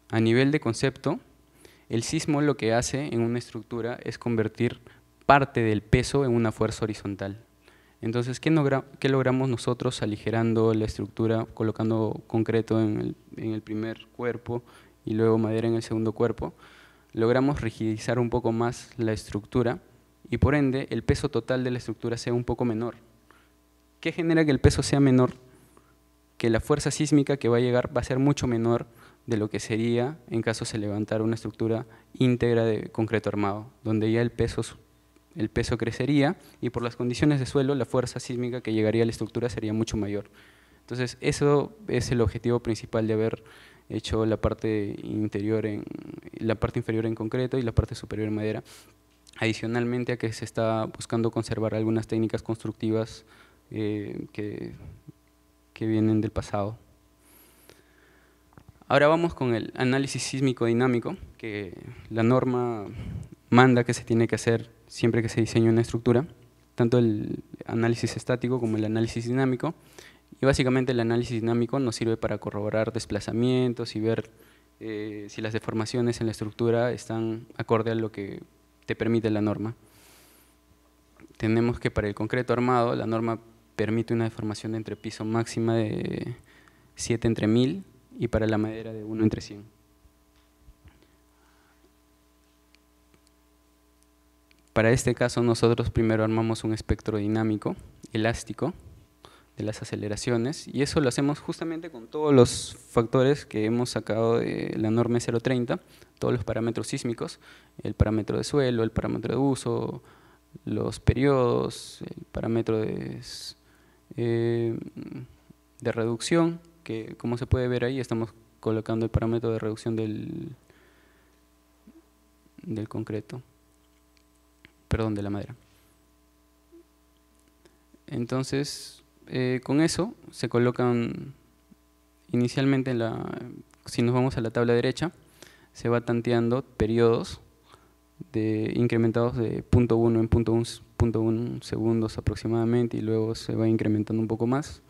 a nivel de concepto, el sismo lo que hace en una estructura es convertir parte del peso en una fuerza horizontal. Entonces, ¿qué logramos nosotros aligerando la estructura, colocando concreto en el primer cuerpo y luego madera en el segundo cuerpo? Logramos rigidizar un poco más la estructura y por ende el peso total de la estructura sea un poco menor. ¿Qué genera que el peso sea menor? Que la fuerza sísmica que va a llegar va a ser mucho menor de lo que sería en caso se levantara una estructura íntegra de concreto armado, donde ya el peso el peso crecería y por las condiciones de suelo la fuerza sísmica que llegaría a la estructura sería mucho mayor. Entonces, eso es el objetivo principal de haber hecho la parte inferior en concreto y la parte superior en madera. Adicionalmente a que se está buscando conservar algunas técnicas constructivas que vienen del pasado. Ahora vamos con el análisis sísmico dinámico, que la norma manda que se tiene que hacer siempre que se diseña una estructura, tanto el análisis estático como el análisis dinámico. Y básicamente el análisis dinámico nos sirve para corroborar desplazamientos y ver si las deformaciones en la estructura están acorde a lo que te permite la norma. Tenemos que para el concreto armado la norma permite una deformación de entrepiso máxima de 7 entre 1000 y para la madera de 1 entre 100. Para este caso nosotros primero armamos un espectro dinámico, elástico, de las aceleraciones, y eso lo hacemos justamente con todos los factores que hemos sacado de la norma 030, todos los parámetros sísmicos, el parámetro de suelo, el parámetro de uso, los periodos, el parámetro de reducción, que como se puede ver ahí estamos colocando el parámetro de reducción del concreto, perdón, de la madera. Entonces, con eso se colocan inicialmente, si nos vamos a la tabla derecha, se va tanteando periodos incrementados de 0.1 en 0.1 segundos aproximadamente, y luego se va incrementando un poco más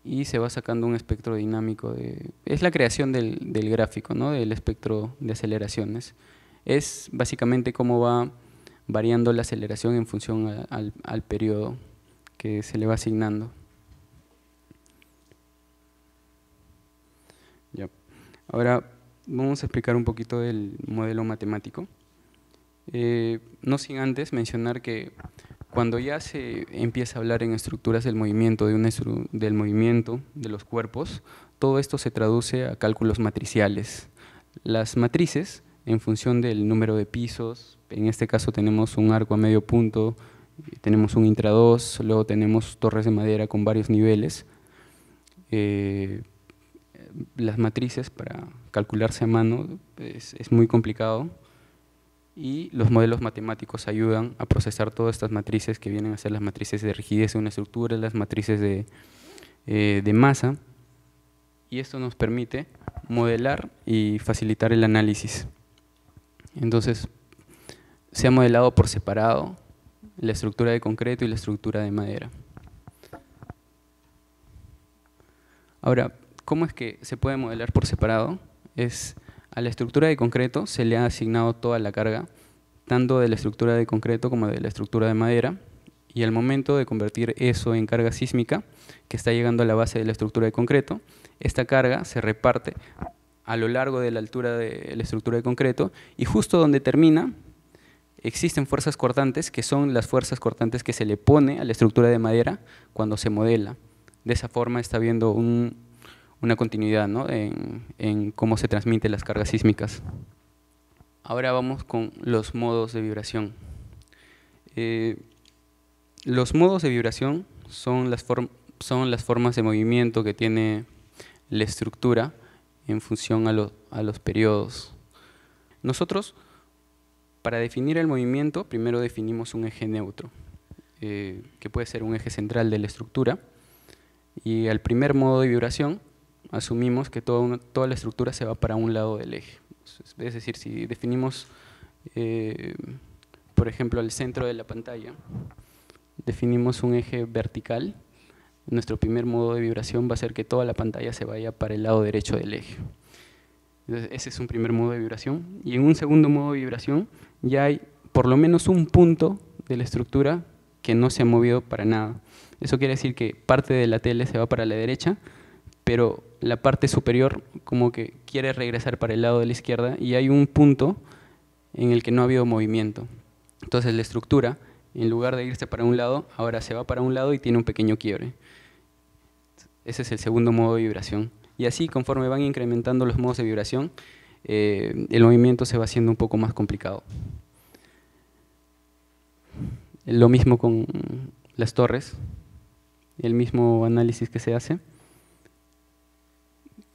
y se va sacando un espectro dinámico. Es la creación del gráfico, ¿no?, del espectro de aceleraciones. Es básicamente cómo va variando la aceleración en función al periodo que se le va asignando. Ya. Ahora vamos a explicar un poquito del modelo matemático. No sin antes mencionar que cuando ya se empieza a hablar en estructuras del movimiento, del movimiento de los cuerpos, todo esto se traduce a cálculos matriciales. Las matrices, en función del número de pisos, en este caso tenemos un arco a medio punto, tenemos un intra-2, luego tenemos torres de madera con varios niveles. Las matrices para calcularse a mano es muy complicado, y los modelos matemáticos ayudan a procesar todas estas matrices que vienen a ser las matrices de rigidez de una estructura, las matrices de masa, y esto nos permite modelar y facilitar el análisis. Entonces, se ha modelado por separado la estructura de concreto y la estructura de madera. Ahora, ¿cómo es que se puede modelar por separado? A la estructura de concreto se le ha asignado toda la carga, tanto de la estructura de concreto como de la estructura de madera, y al momento de convertir eso en carga sísmica, que está llegando a la base de la estructura de concreto, esta carga se reparte a lo largo de la altura de la estructura de concreto, y justo donde termina, existen fuerzas cortantes, que son las fuerzas cortantes que se le pone a la estructura de madera cuando se modela. De esa forma está habiendo una continuidad, ¿no?, en cómo se transmiten las cargas sísmicas. Ahora vamos con los modos de vibración. Los modos de vibración son las formas de movimiento que tiene la estructura en función a los periodos. Nosotros, para definir el movimiento, primero definimos un eje neutro, que puede ser un eje central de la estructura, y al primer modo de vibración asumimos que toda la estructura se va para un lado del eje. Es decir, si definimos, por ejemplo, el centro de la pantalla, definimos un eje vertical, nuestro primer modo de vibración va a ser que toda la pantalla se vaya para el lado derecho del eje. Entonces, ese es un primer modo de vibración, y en un segundo modo de vibración ya hay por lo menos un punto de la estructura que no se ha movido para nada. Eso quiere decir que parte de la tele se va para la derecha, pero la parte superior como que quiere regresar para el lado de la izquierda, y hay un punto en el que no ha habido movimiento. Entonces la estructura, en lugar de irse para un lado, ahora se va para un lado y tiene un pequeño quiebre. Ese es el segundo modo de vibración. Y así, conforme van incrementando los modos de vibración, el movimiento se va haciendo un poco más complicado. Lo mismo con las torres, el mismo análisis que se hace.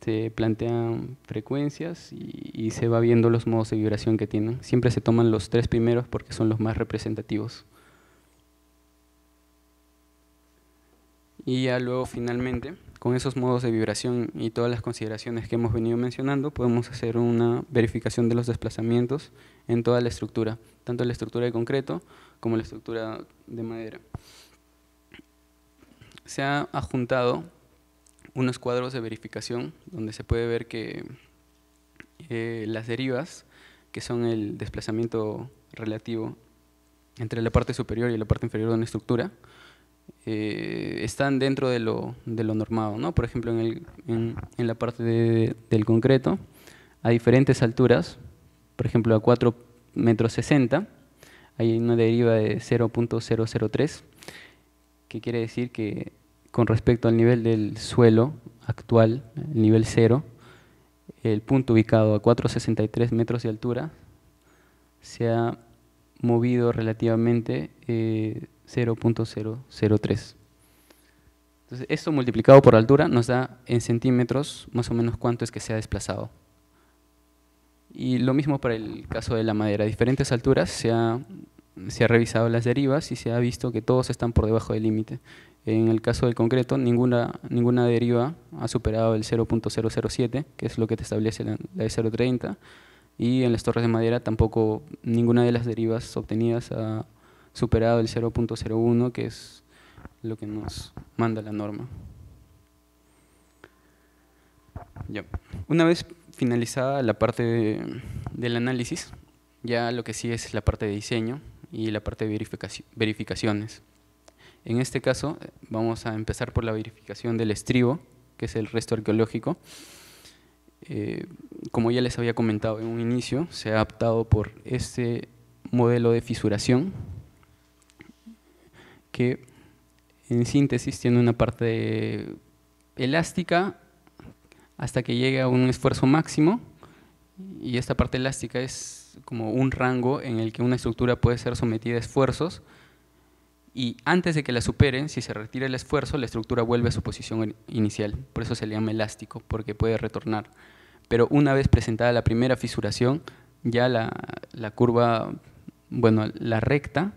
Se plantean frecuencias y se va viendo los modos de vibración que tienen. Siempre se toman los 3 primeros porque son los más representativos. Y ya luego finalmente, con esos modos de vibración y todas las consideraciones que hemos venido mencionando, podemos hacer una verificación de los desplazamientos en toda la estructura, tanto la estructura de concreto como la estructura de madera. Se ha adjuntado unos cuadros de verificación donde se puede ver que las derivas, que son el desplazamiento relativo entre la parte superior y la parte inferior de una estructura, están dentro de lo normado, ¿no? Por ejemplo, en la parte del concreto, a diferentes alturas, por ejemplo, a 4,60 m, hay una deriva de 0.003, que quiere decir que con respecto al nivel del suelo actual, el nivel 0, el punto ubicado a 4,63 metros de altura se ha movido relativamente 0.003. Entonces, esto multiplicado por la altura nos da en centímetros más o menos cuánto es que se ha desplazado. Y lo mismo para el caso de la madera. A diferentes alturas se ha revisado las derivas y se ha visto que todos están por debajo del límite. En el caso del concreto, ninguna deriva ha superado el 0.007, que es lo que te establece la de 0.30, y en las torres de madera tampoco ninguna de las derivas obtenidas ha superado el 0.01, que es lo que nos manda la norma. Ya. Una vez finalizada la parte del análisis, ya lo que sigue es la parte de diseño y la parte de verificaciones. En este caso vamos a empezar por la verificación del estribo, que es el resto arqueológico. Como ya les había comentado en un inicio, se ha optado por este modelo de fisuración, que en síntesis tiene una parte elástica hasta que llegue a un esfuerzo máximo, y esta parte elástica es como un rango en el que una estructura puede ser sometida a esfuerzos, y antes de que la superen, si se retira el esfuerzo, la estructura vuelve a su posición inicial. Por eso se le llama elástico, porque puede retornar. Pero una vez presentada la primera fisuración, ya la curva, bueno, la recta,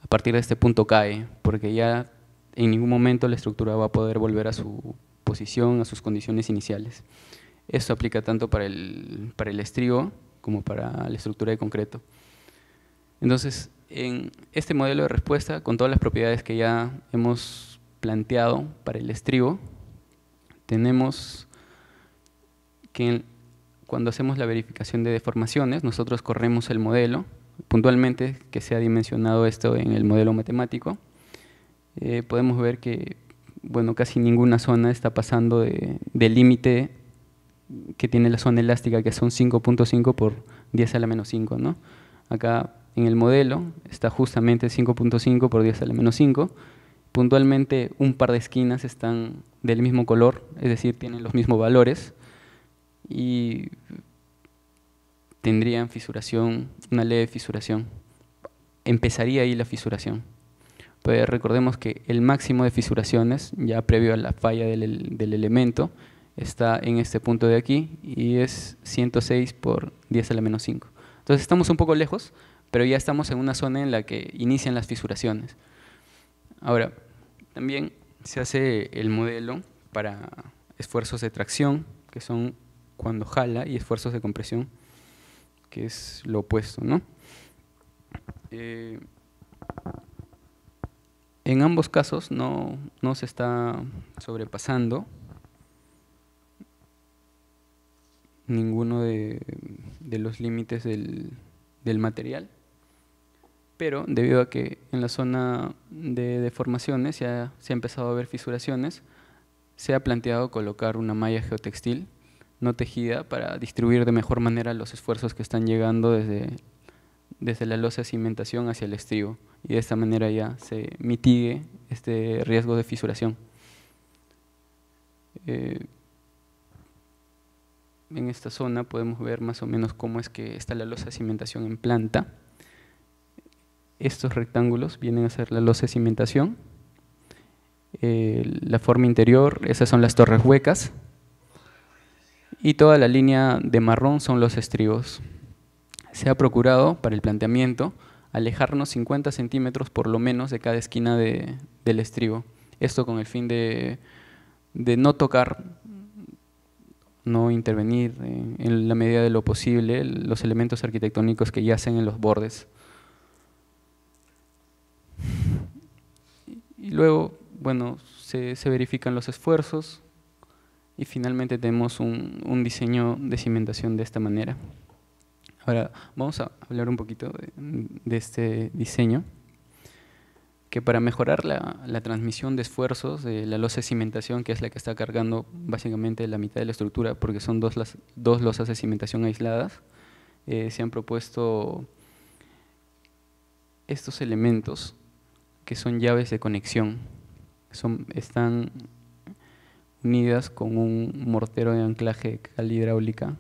a partir de este punto cae, porque ya en ningún momento la estructura va a poder volver a su posición, a sus condiciones iniciales. Esto aplica tanto para el estribo como para la estructura de concreto. Entonces, en este modelo de respuesta, con todas las propiedades que ya hemos planteado para el estribo, tenemos que cuando hacemos la verificación de deformaciones, nosotros corremos el modelo, puntualmente que se ha dimensionado esto en el modelo matemático. Podemos ver que bueno, casi ninguna zona está pasando del límite que tiene la zona elástica, que son 5.5 por 10 a la menos 5, ¿no? Acá en el modelo está justamente 5.5 por 10 a la menos 5. Puntualmente un par de esquinas están del mismo color, es decir, tienen los mismos valores y tendrían fisuración, una leve fisuración. Empezaría ahí la fisuración. Pues recordemos que el máximo de fisuraciones, ya previo a la falla del elemento, está en este punto de aquí y es 106 por 10 a la menos 5. Entonces estamos un poco lejos, pero ya estamos en una zona en la que inician las fisuraciones. Ahora, también se hace el modelo para esfuerzos de tracción, que son cuando jala, y esfuerzos de compresión, que es lo opuesto, ¿no? En ambos casos no se está sobrepasando ninguno de los límites del material, pero debido a que en la zona de deformaciones se ha empezado a ver fisuraciones, se ha planteado colocar una malla geotextil no tejida para distribuir de mejor manera los esfuerzos que están llegando desde la losa de cimentación hacia el estribo, y de esta manera ya se mitigue este riesgo de fisuración. En esta zona podemos ver más o menos cómo es que está la losa de cimentación en planta. estos rectángulos vienen a ser la losa de cimentación. La forma interior, esas son las torres huecas. Y toda la línea de marrón son los estribos. Se ha procurado, para el planteamiento, alejarnos 50 centímetros por lo menos de cada esquina del estribo. Esto con el fin de no tocar, no intervenir en la medida de lo posible los elementos arquitectónicos que yacen en los bordes. Y luego, bueno, se verifican los esfuerzos y finalmente tenemos un diseño de cimentación de esta manera. Ahora vamos a hablar un poquito de este diseño, que para mejorar la transmisión de esfuerzos de la losa de cimentación, que es la que está cargando básicamente la mitad de la estructura, porque son dos losas de cimentación aisladas, se han propuesto estos elementos que son llaves de conexión. Están unidas con un mortero de anclaje de cal hidráulica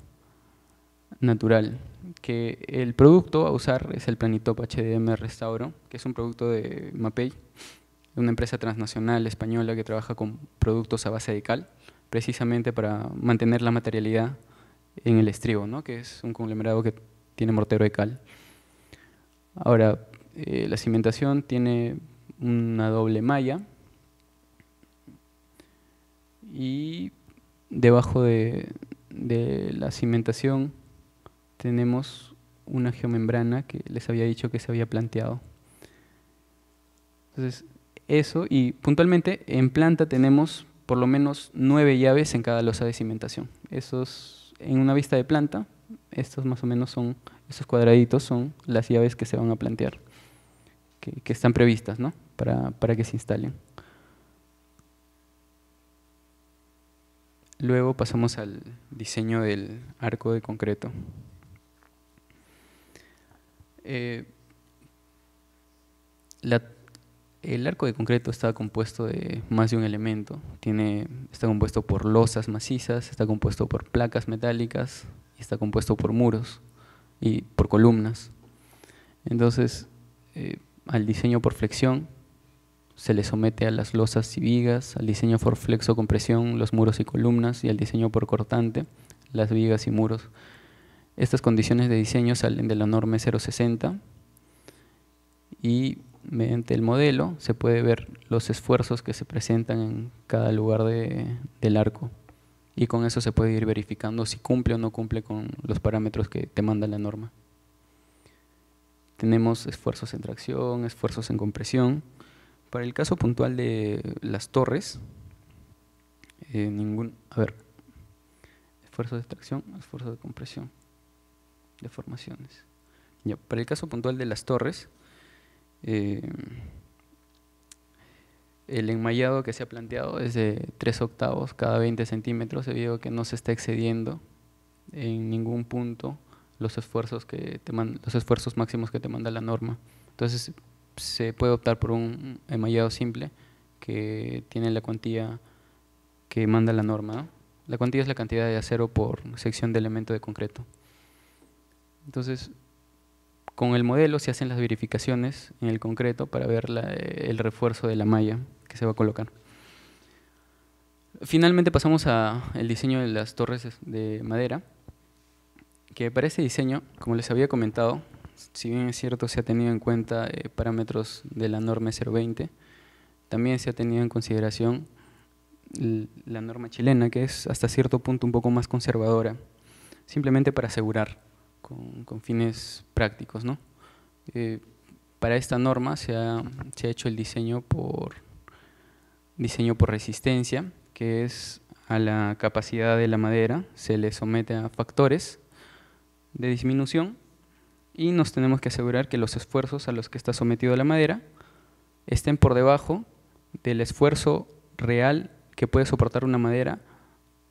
natural, que el producto a usar es el Planitop HDM Restauro, que es un producto de Mapei, una empresa transnacional española que trabaja con productos a base de cal, precisamente para mantener la materialidad en el estribo, ¿no? Que es un conglomerado que tiene mortero de cal. Ahora, la cimentación tiene una doble malla y debajo de la cimentación tenemos una geomembrana que les había dicho que se había planteado. Entonces, eso, y puntualmente en planta tenemos por lo menos 9 llaves en cada losa de cimentación. Esos, en una vista de planta, estos más o menos son, estos cuadraditos son las llaves que se van a plantear, que están previstas, ¿no? para que se instalen. Luego pasamos al diseño del arco de concreto. El arco de concreto está compuesto de más de un elemento. Está compuesto por losas macizas, está compuesto por placas metálicas, y está compuesto por muros y por columnas. Entonces, al diseño por flexión se le somete a las losas y vigas, al diseño por flexo-compresión, los muros y columnas, y al diseño por cortante, las vigas y muros. Estas condiciones de diseño salen de la norma 060 y mediante el modelo se puede ver los esfuerzos que se presentan en cada lugar del arco, y con eso se puede ir verificando si cumple o no cumple con los parámetros que te manda la norma. Tenemos esfuerzos en tracción, esfuerzos en compresión. Para el caso puntual de las torres, esfuerzos de tracción, esfuerzos de compresión, deformaciones. Ya, para el caso puntual de las torres, el enmayado que se ha planteado es de 3/8 cada 20 centímetros, debido a que no se está excediendo en ningún punto los esfuerzos máximos que te manda la norma. Entonces se puede optar por un enmayado simple que tiene la cuantía que manda la norma, ¿no? La cuantía es la cantidad de acero por sección de elemento de concreto. Entonces, con el modelo se hacen las verificaciones en el concreto para ver el refuerzo de la malla que se va a colocar. Finalmente pasamos al diseño de las torres de madera, que para este diseño, como les había comentado, si bien es cierto se ha tenido en cuenta parámetros de la norma 020, también se ha tenido en consideración la norma chilena, que es hasta cierto punto un poco más conservadora, simplemente para asegurar con fines prácticos, ¿no? Para esta norma se ha hecho el diseño por resistencia, que es a la capacidad de la madera, se le somete a factores de disminución y nos tenemos que asegurar que los esfuerzos a los que está sometido la madera estén por debajo del esfuerzo real que puede soportar una madera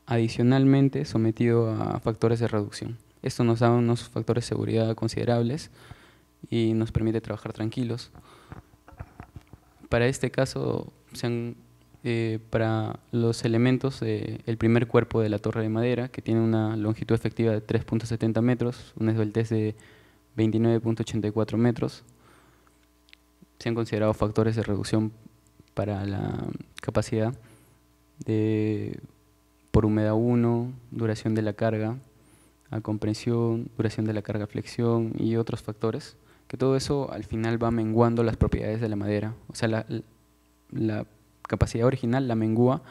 adicionalmente sometido a factores de reducción. Esto nos da unos factores de seguridad considerables y nos permite trabajar tranquilos. Para este caso, para los elementos del primer cuerpo de la torre de madera, que tiene una longitud efectiva de 3.70 metros, una esbeltez de 29.84 metros, se han considerado factores de reducción para la capacidad por humedad 1, duración de la carga, a compresión, duración de la carga, flexión y otros factores, que todo eso al final va menguando las propiedades de la madera. O sea, la capacidad original la mengua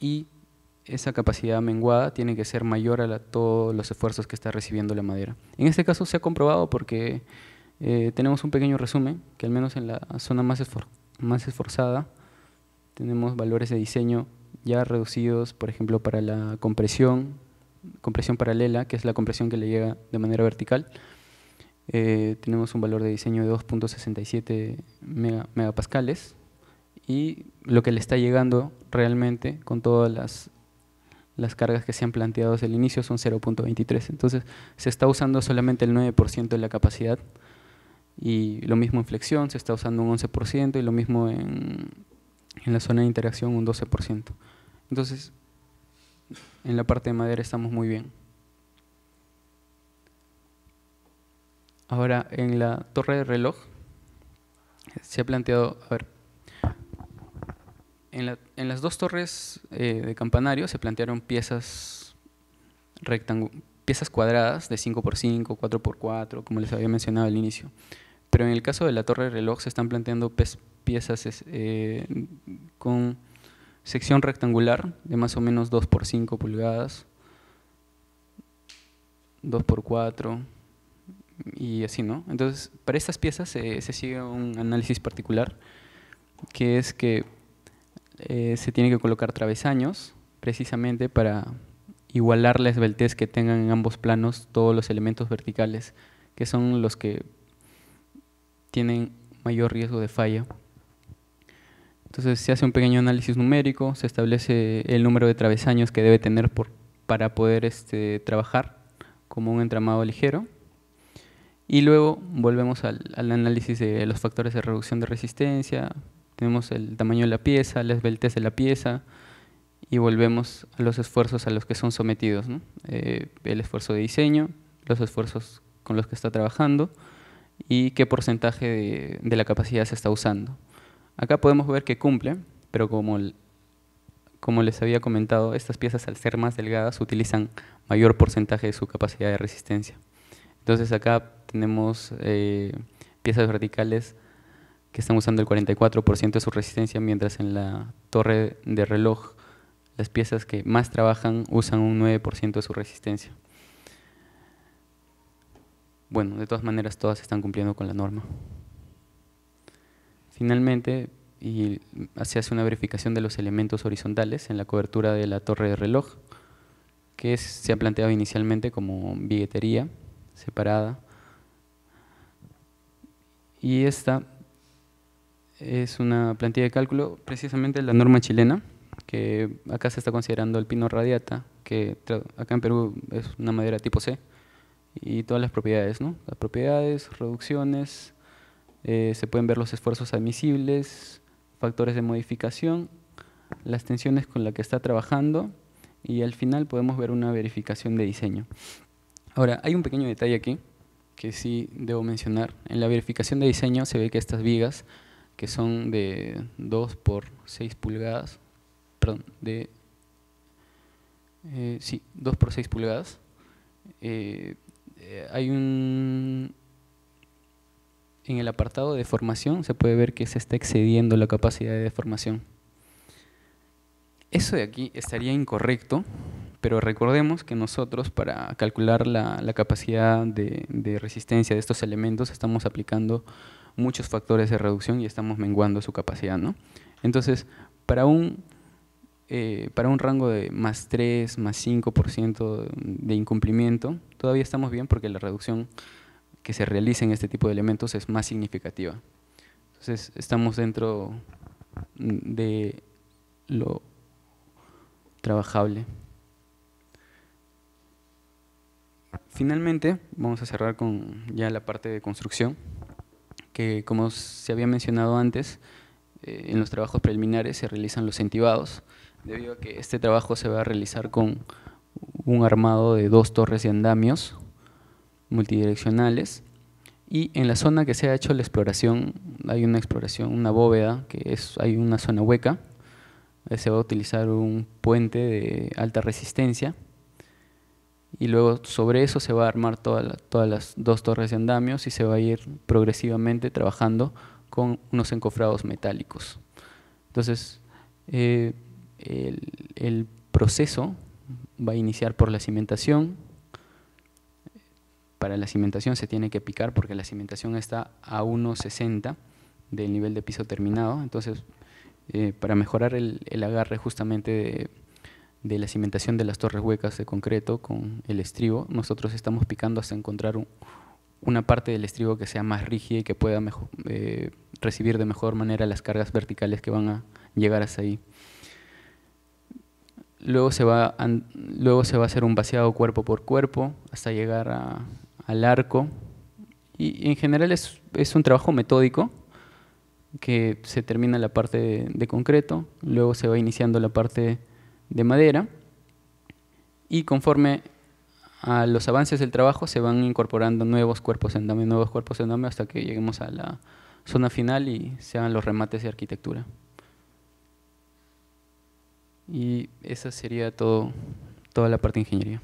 y esa capacidad menguada tiene que ser mayor a todos los esfuerzos que está recibiendo la madera. En este caso se ha comprobado porque tenemos un pequeño resumen, que al menos en la zona más esforzada tenemos valores de diseño ya reducidos, por ejemplo, para la compresión paralela, que es la compresión que le llega de manera vertical. Tenemos un valor de diseño de 2.67 megapascales y lo que le está llegando realmente con todas las cargas que se han planteado desde el inicio son 0.23. Entonces se está usando solamente el 9% de la capacidad, y lo mismo en flexión se está usando un 11% y lo mismo en la zona de interacción un 12%. Entonces en la parte de madera estamos muy bien. Ahora, en la torre de reloj se ha planteado, a ver, en las dos torres de campanario se plantearon piezas cuadradas de 5x5, 4x4, como les había mencionado al inicio. Pero en el caso de la torre de reloj se están planteando piezas con sección rectangular de más o menos 2x5 pulgadas, 2x4 y así, ¿no? Entonces, para estas piezas se sigue un análisis particular, que es que se tiene que colocar travesaños precisamente para igualar la esbeltez que tengan en ambos planos todos los elementos verticales, que son los que tienen mayor riesgo de falla. Entonces se hace un pequeño análisis numérico, se establece el número de travesaños que debe tener para poder trabajar como un entramado ligero, y luego volvemos al análisis de los factores de reducción de resistencia. Tenemos el tamaño de la pieza, la esbeltez de la pieza, y volvemos a los esfuerzos a los que son sometidos, ¿no? El esfuerzo de diseño, los esfuerzos con los que está trabajando y qué porcentaje de la capacidad se está usando. Acá podemos ver que cumple, pero como les había comentado, estas piezas al ser más delgadas utilizan mayor porcentaje de su capacidad de resistencia. Entonces acá tenemos piezas verticales que están usando el 44% de su resistencia, mientras en la torre de reloj las piezas que más trabajan usan un 9% de su resistencia. Bueno, de todas maneras todas están cumpliendo con la norma. Finalmente, se hace una verificación de los elementos horizontales en la cobertura de la torre de reloj, que se ha planteado inicialmente como billetería separada, y esta es una plantilla de cálculo precisamente de la norma chilena, que acá se está considerando el pino radiata, que acá en Perú es una madera tipo C, y todas las propiedades, ¿no? Las propiedades, reducciones, se pueden ver los esfuerzos admisibles, factores de modificación, las tensiones con las que está trabajando, y al final podemos ver una verificación de diseño. Ahora, hay un pequeño detalle aquí que sí debo mencionar. En la verificación de diseño se ve que estas vigas, que son de 2 por 6 pulgadas, perdón, 2 por 6 pulgadas, hay en el apartado de deformación se puede ver que se está excediendo la capacidad de deformación. Eso de aquí estaría incorrecto, pero recordemos que nosotros para calcular la capacidad de resistencia de estos elementos estamos aplicando muchos factores de reducción y estamos menguando su capacidad, ¿no? Entonces, para un rango de más 3, más 5% de incumplimiento, todavía estamos bien porque la reducción que se realiza en este tipo de elementos es más significativa. Entonces, estamos dentro de lo trabajable. Finalmente, vamos a cerrar con ya la parte de construcción, que como se había mencionado antes, en los trabajos preliminares se realizan los entibados, debido a que este trabajo se va a realizar con un armado de 2 torres de andamios multidireccionales, Y en la zona que se ha hecho la exploración, hay una exploración, una bóveda, hay una zona hueca. Se va a utilizar un puente de alta resistencia y luego sobre eso se va a armar todas las 2 torres de andamios y se va a ir progresivamente trabajando con unos encofrados metálicos. Entonces, el proceso va a iniciar por la cimentación. Para la cimentación se tiene que picar porque la cimentación está a 1,60 del nivel de piso terminado. Entonces, para mejorar el agarre justamente de la cimentación de las torres huecas de concreto con el estribo, nosotros estamos picando hasta encontrar una parte del estribo que sea más rígida y que pueda recibir de mejor manera las cargas verticales que van a llegar hasta ahí. Luego se va a hacer un vaciado cuerpo por cuerpo hasta llegar al arco. Y en general es un trabajo metódico que se termina la parte de concreto, luego se va iniciando la parte de madera y conforme a los avances del trabajo se van incorporando nuevos cuerpos de andamio hasta que lleguemos a la zona final y se hagan los remates de arquitectura. Y esa sería toda la parte de ingeniería.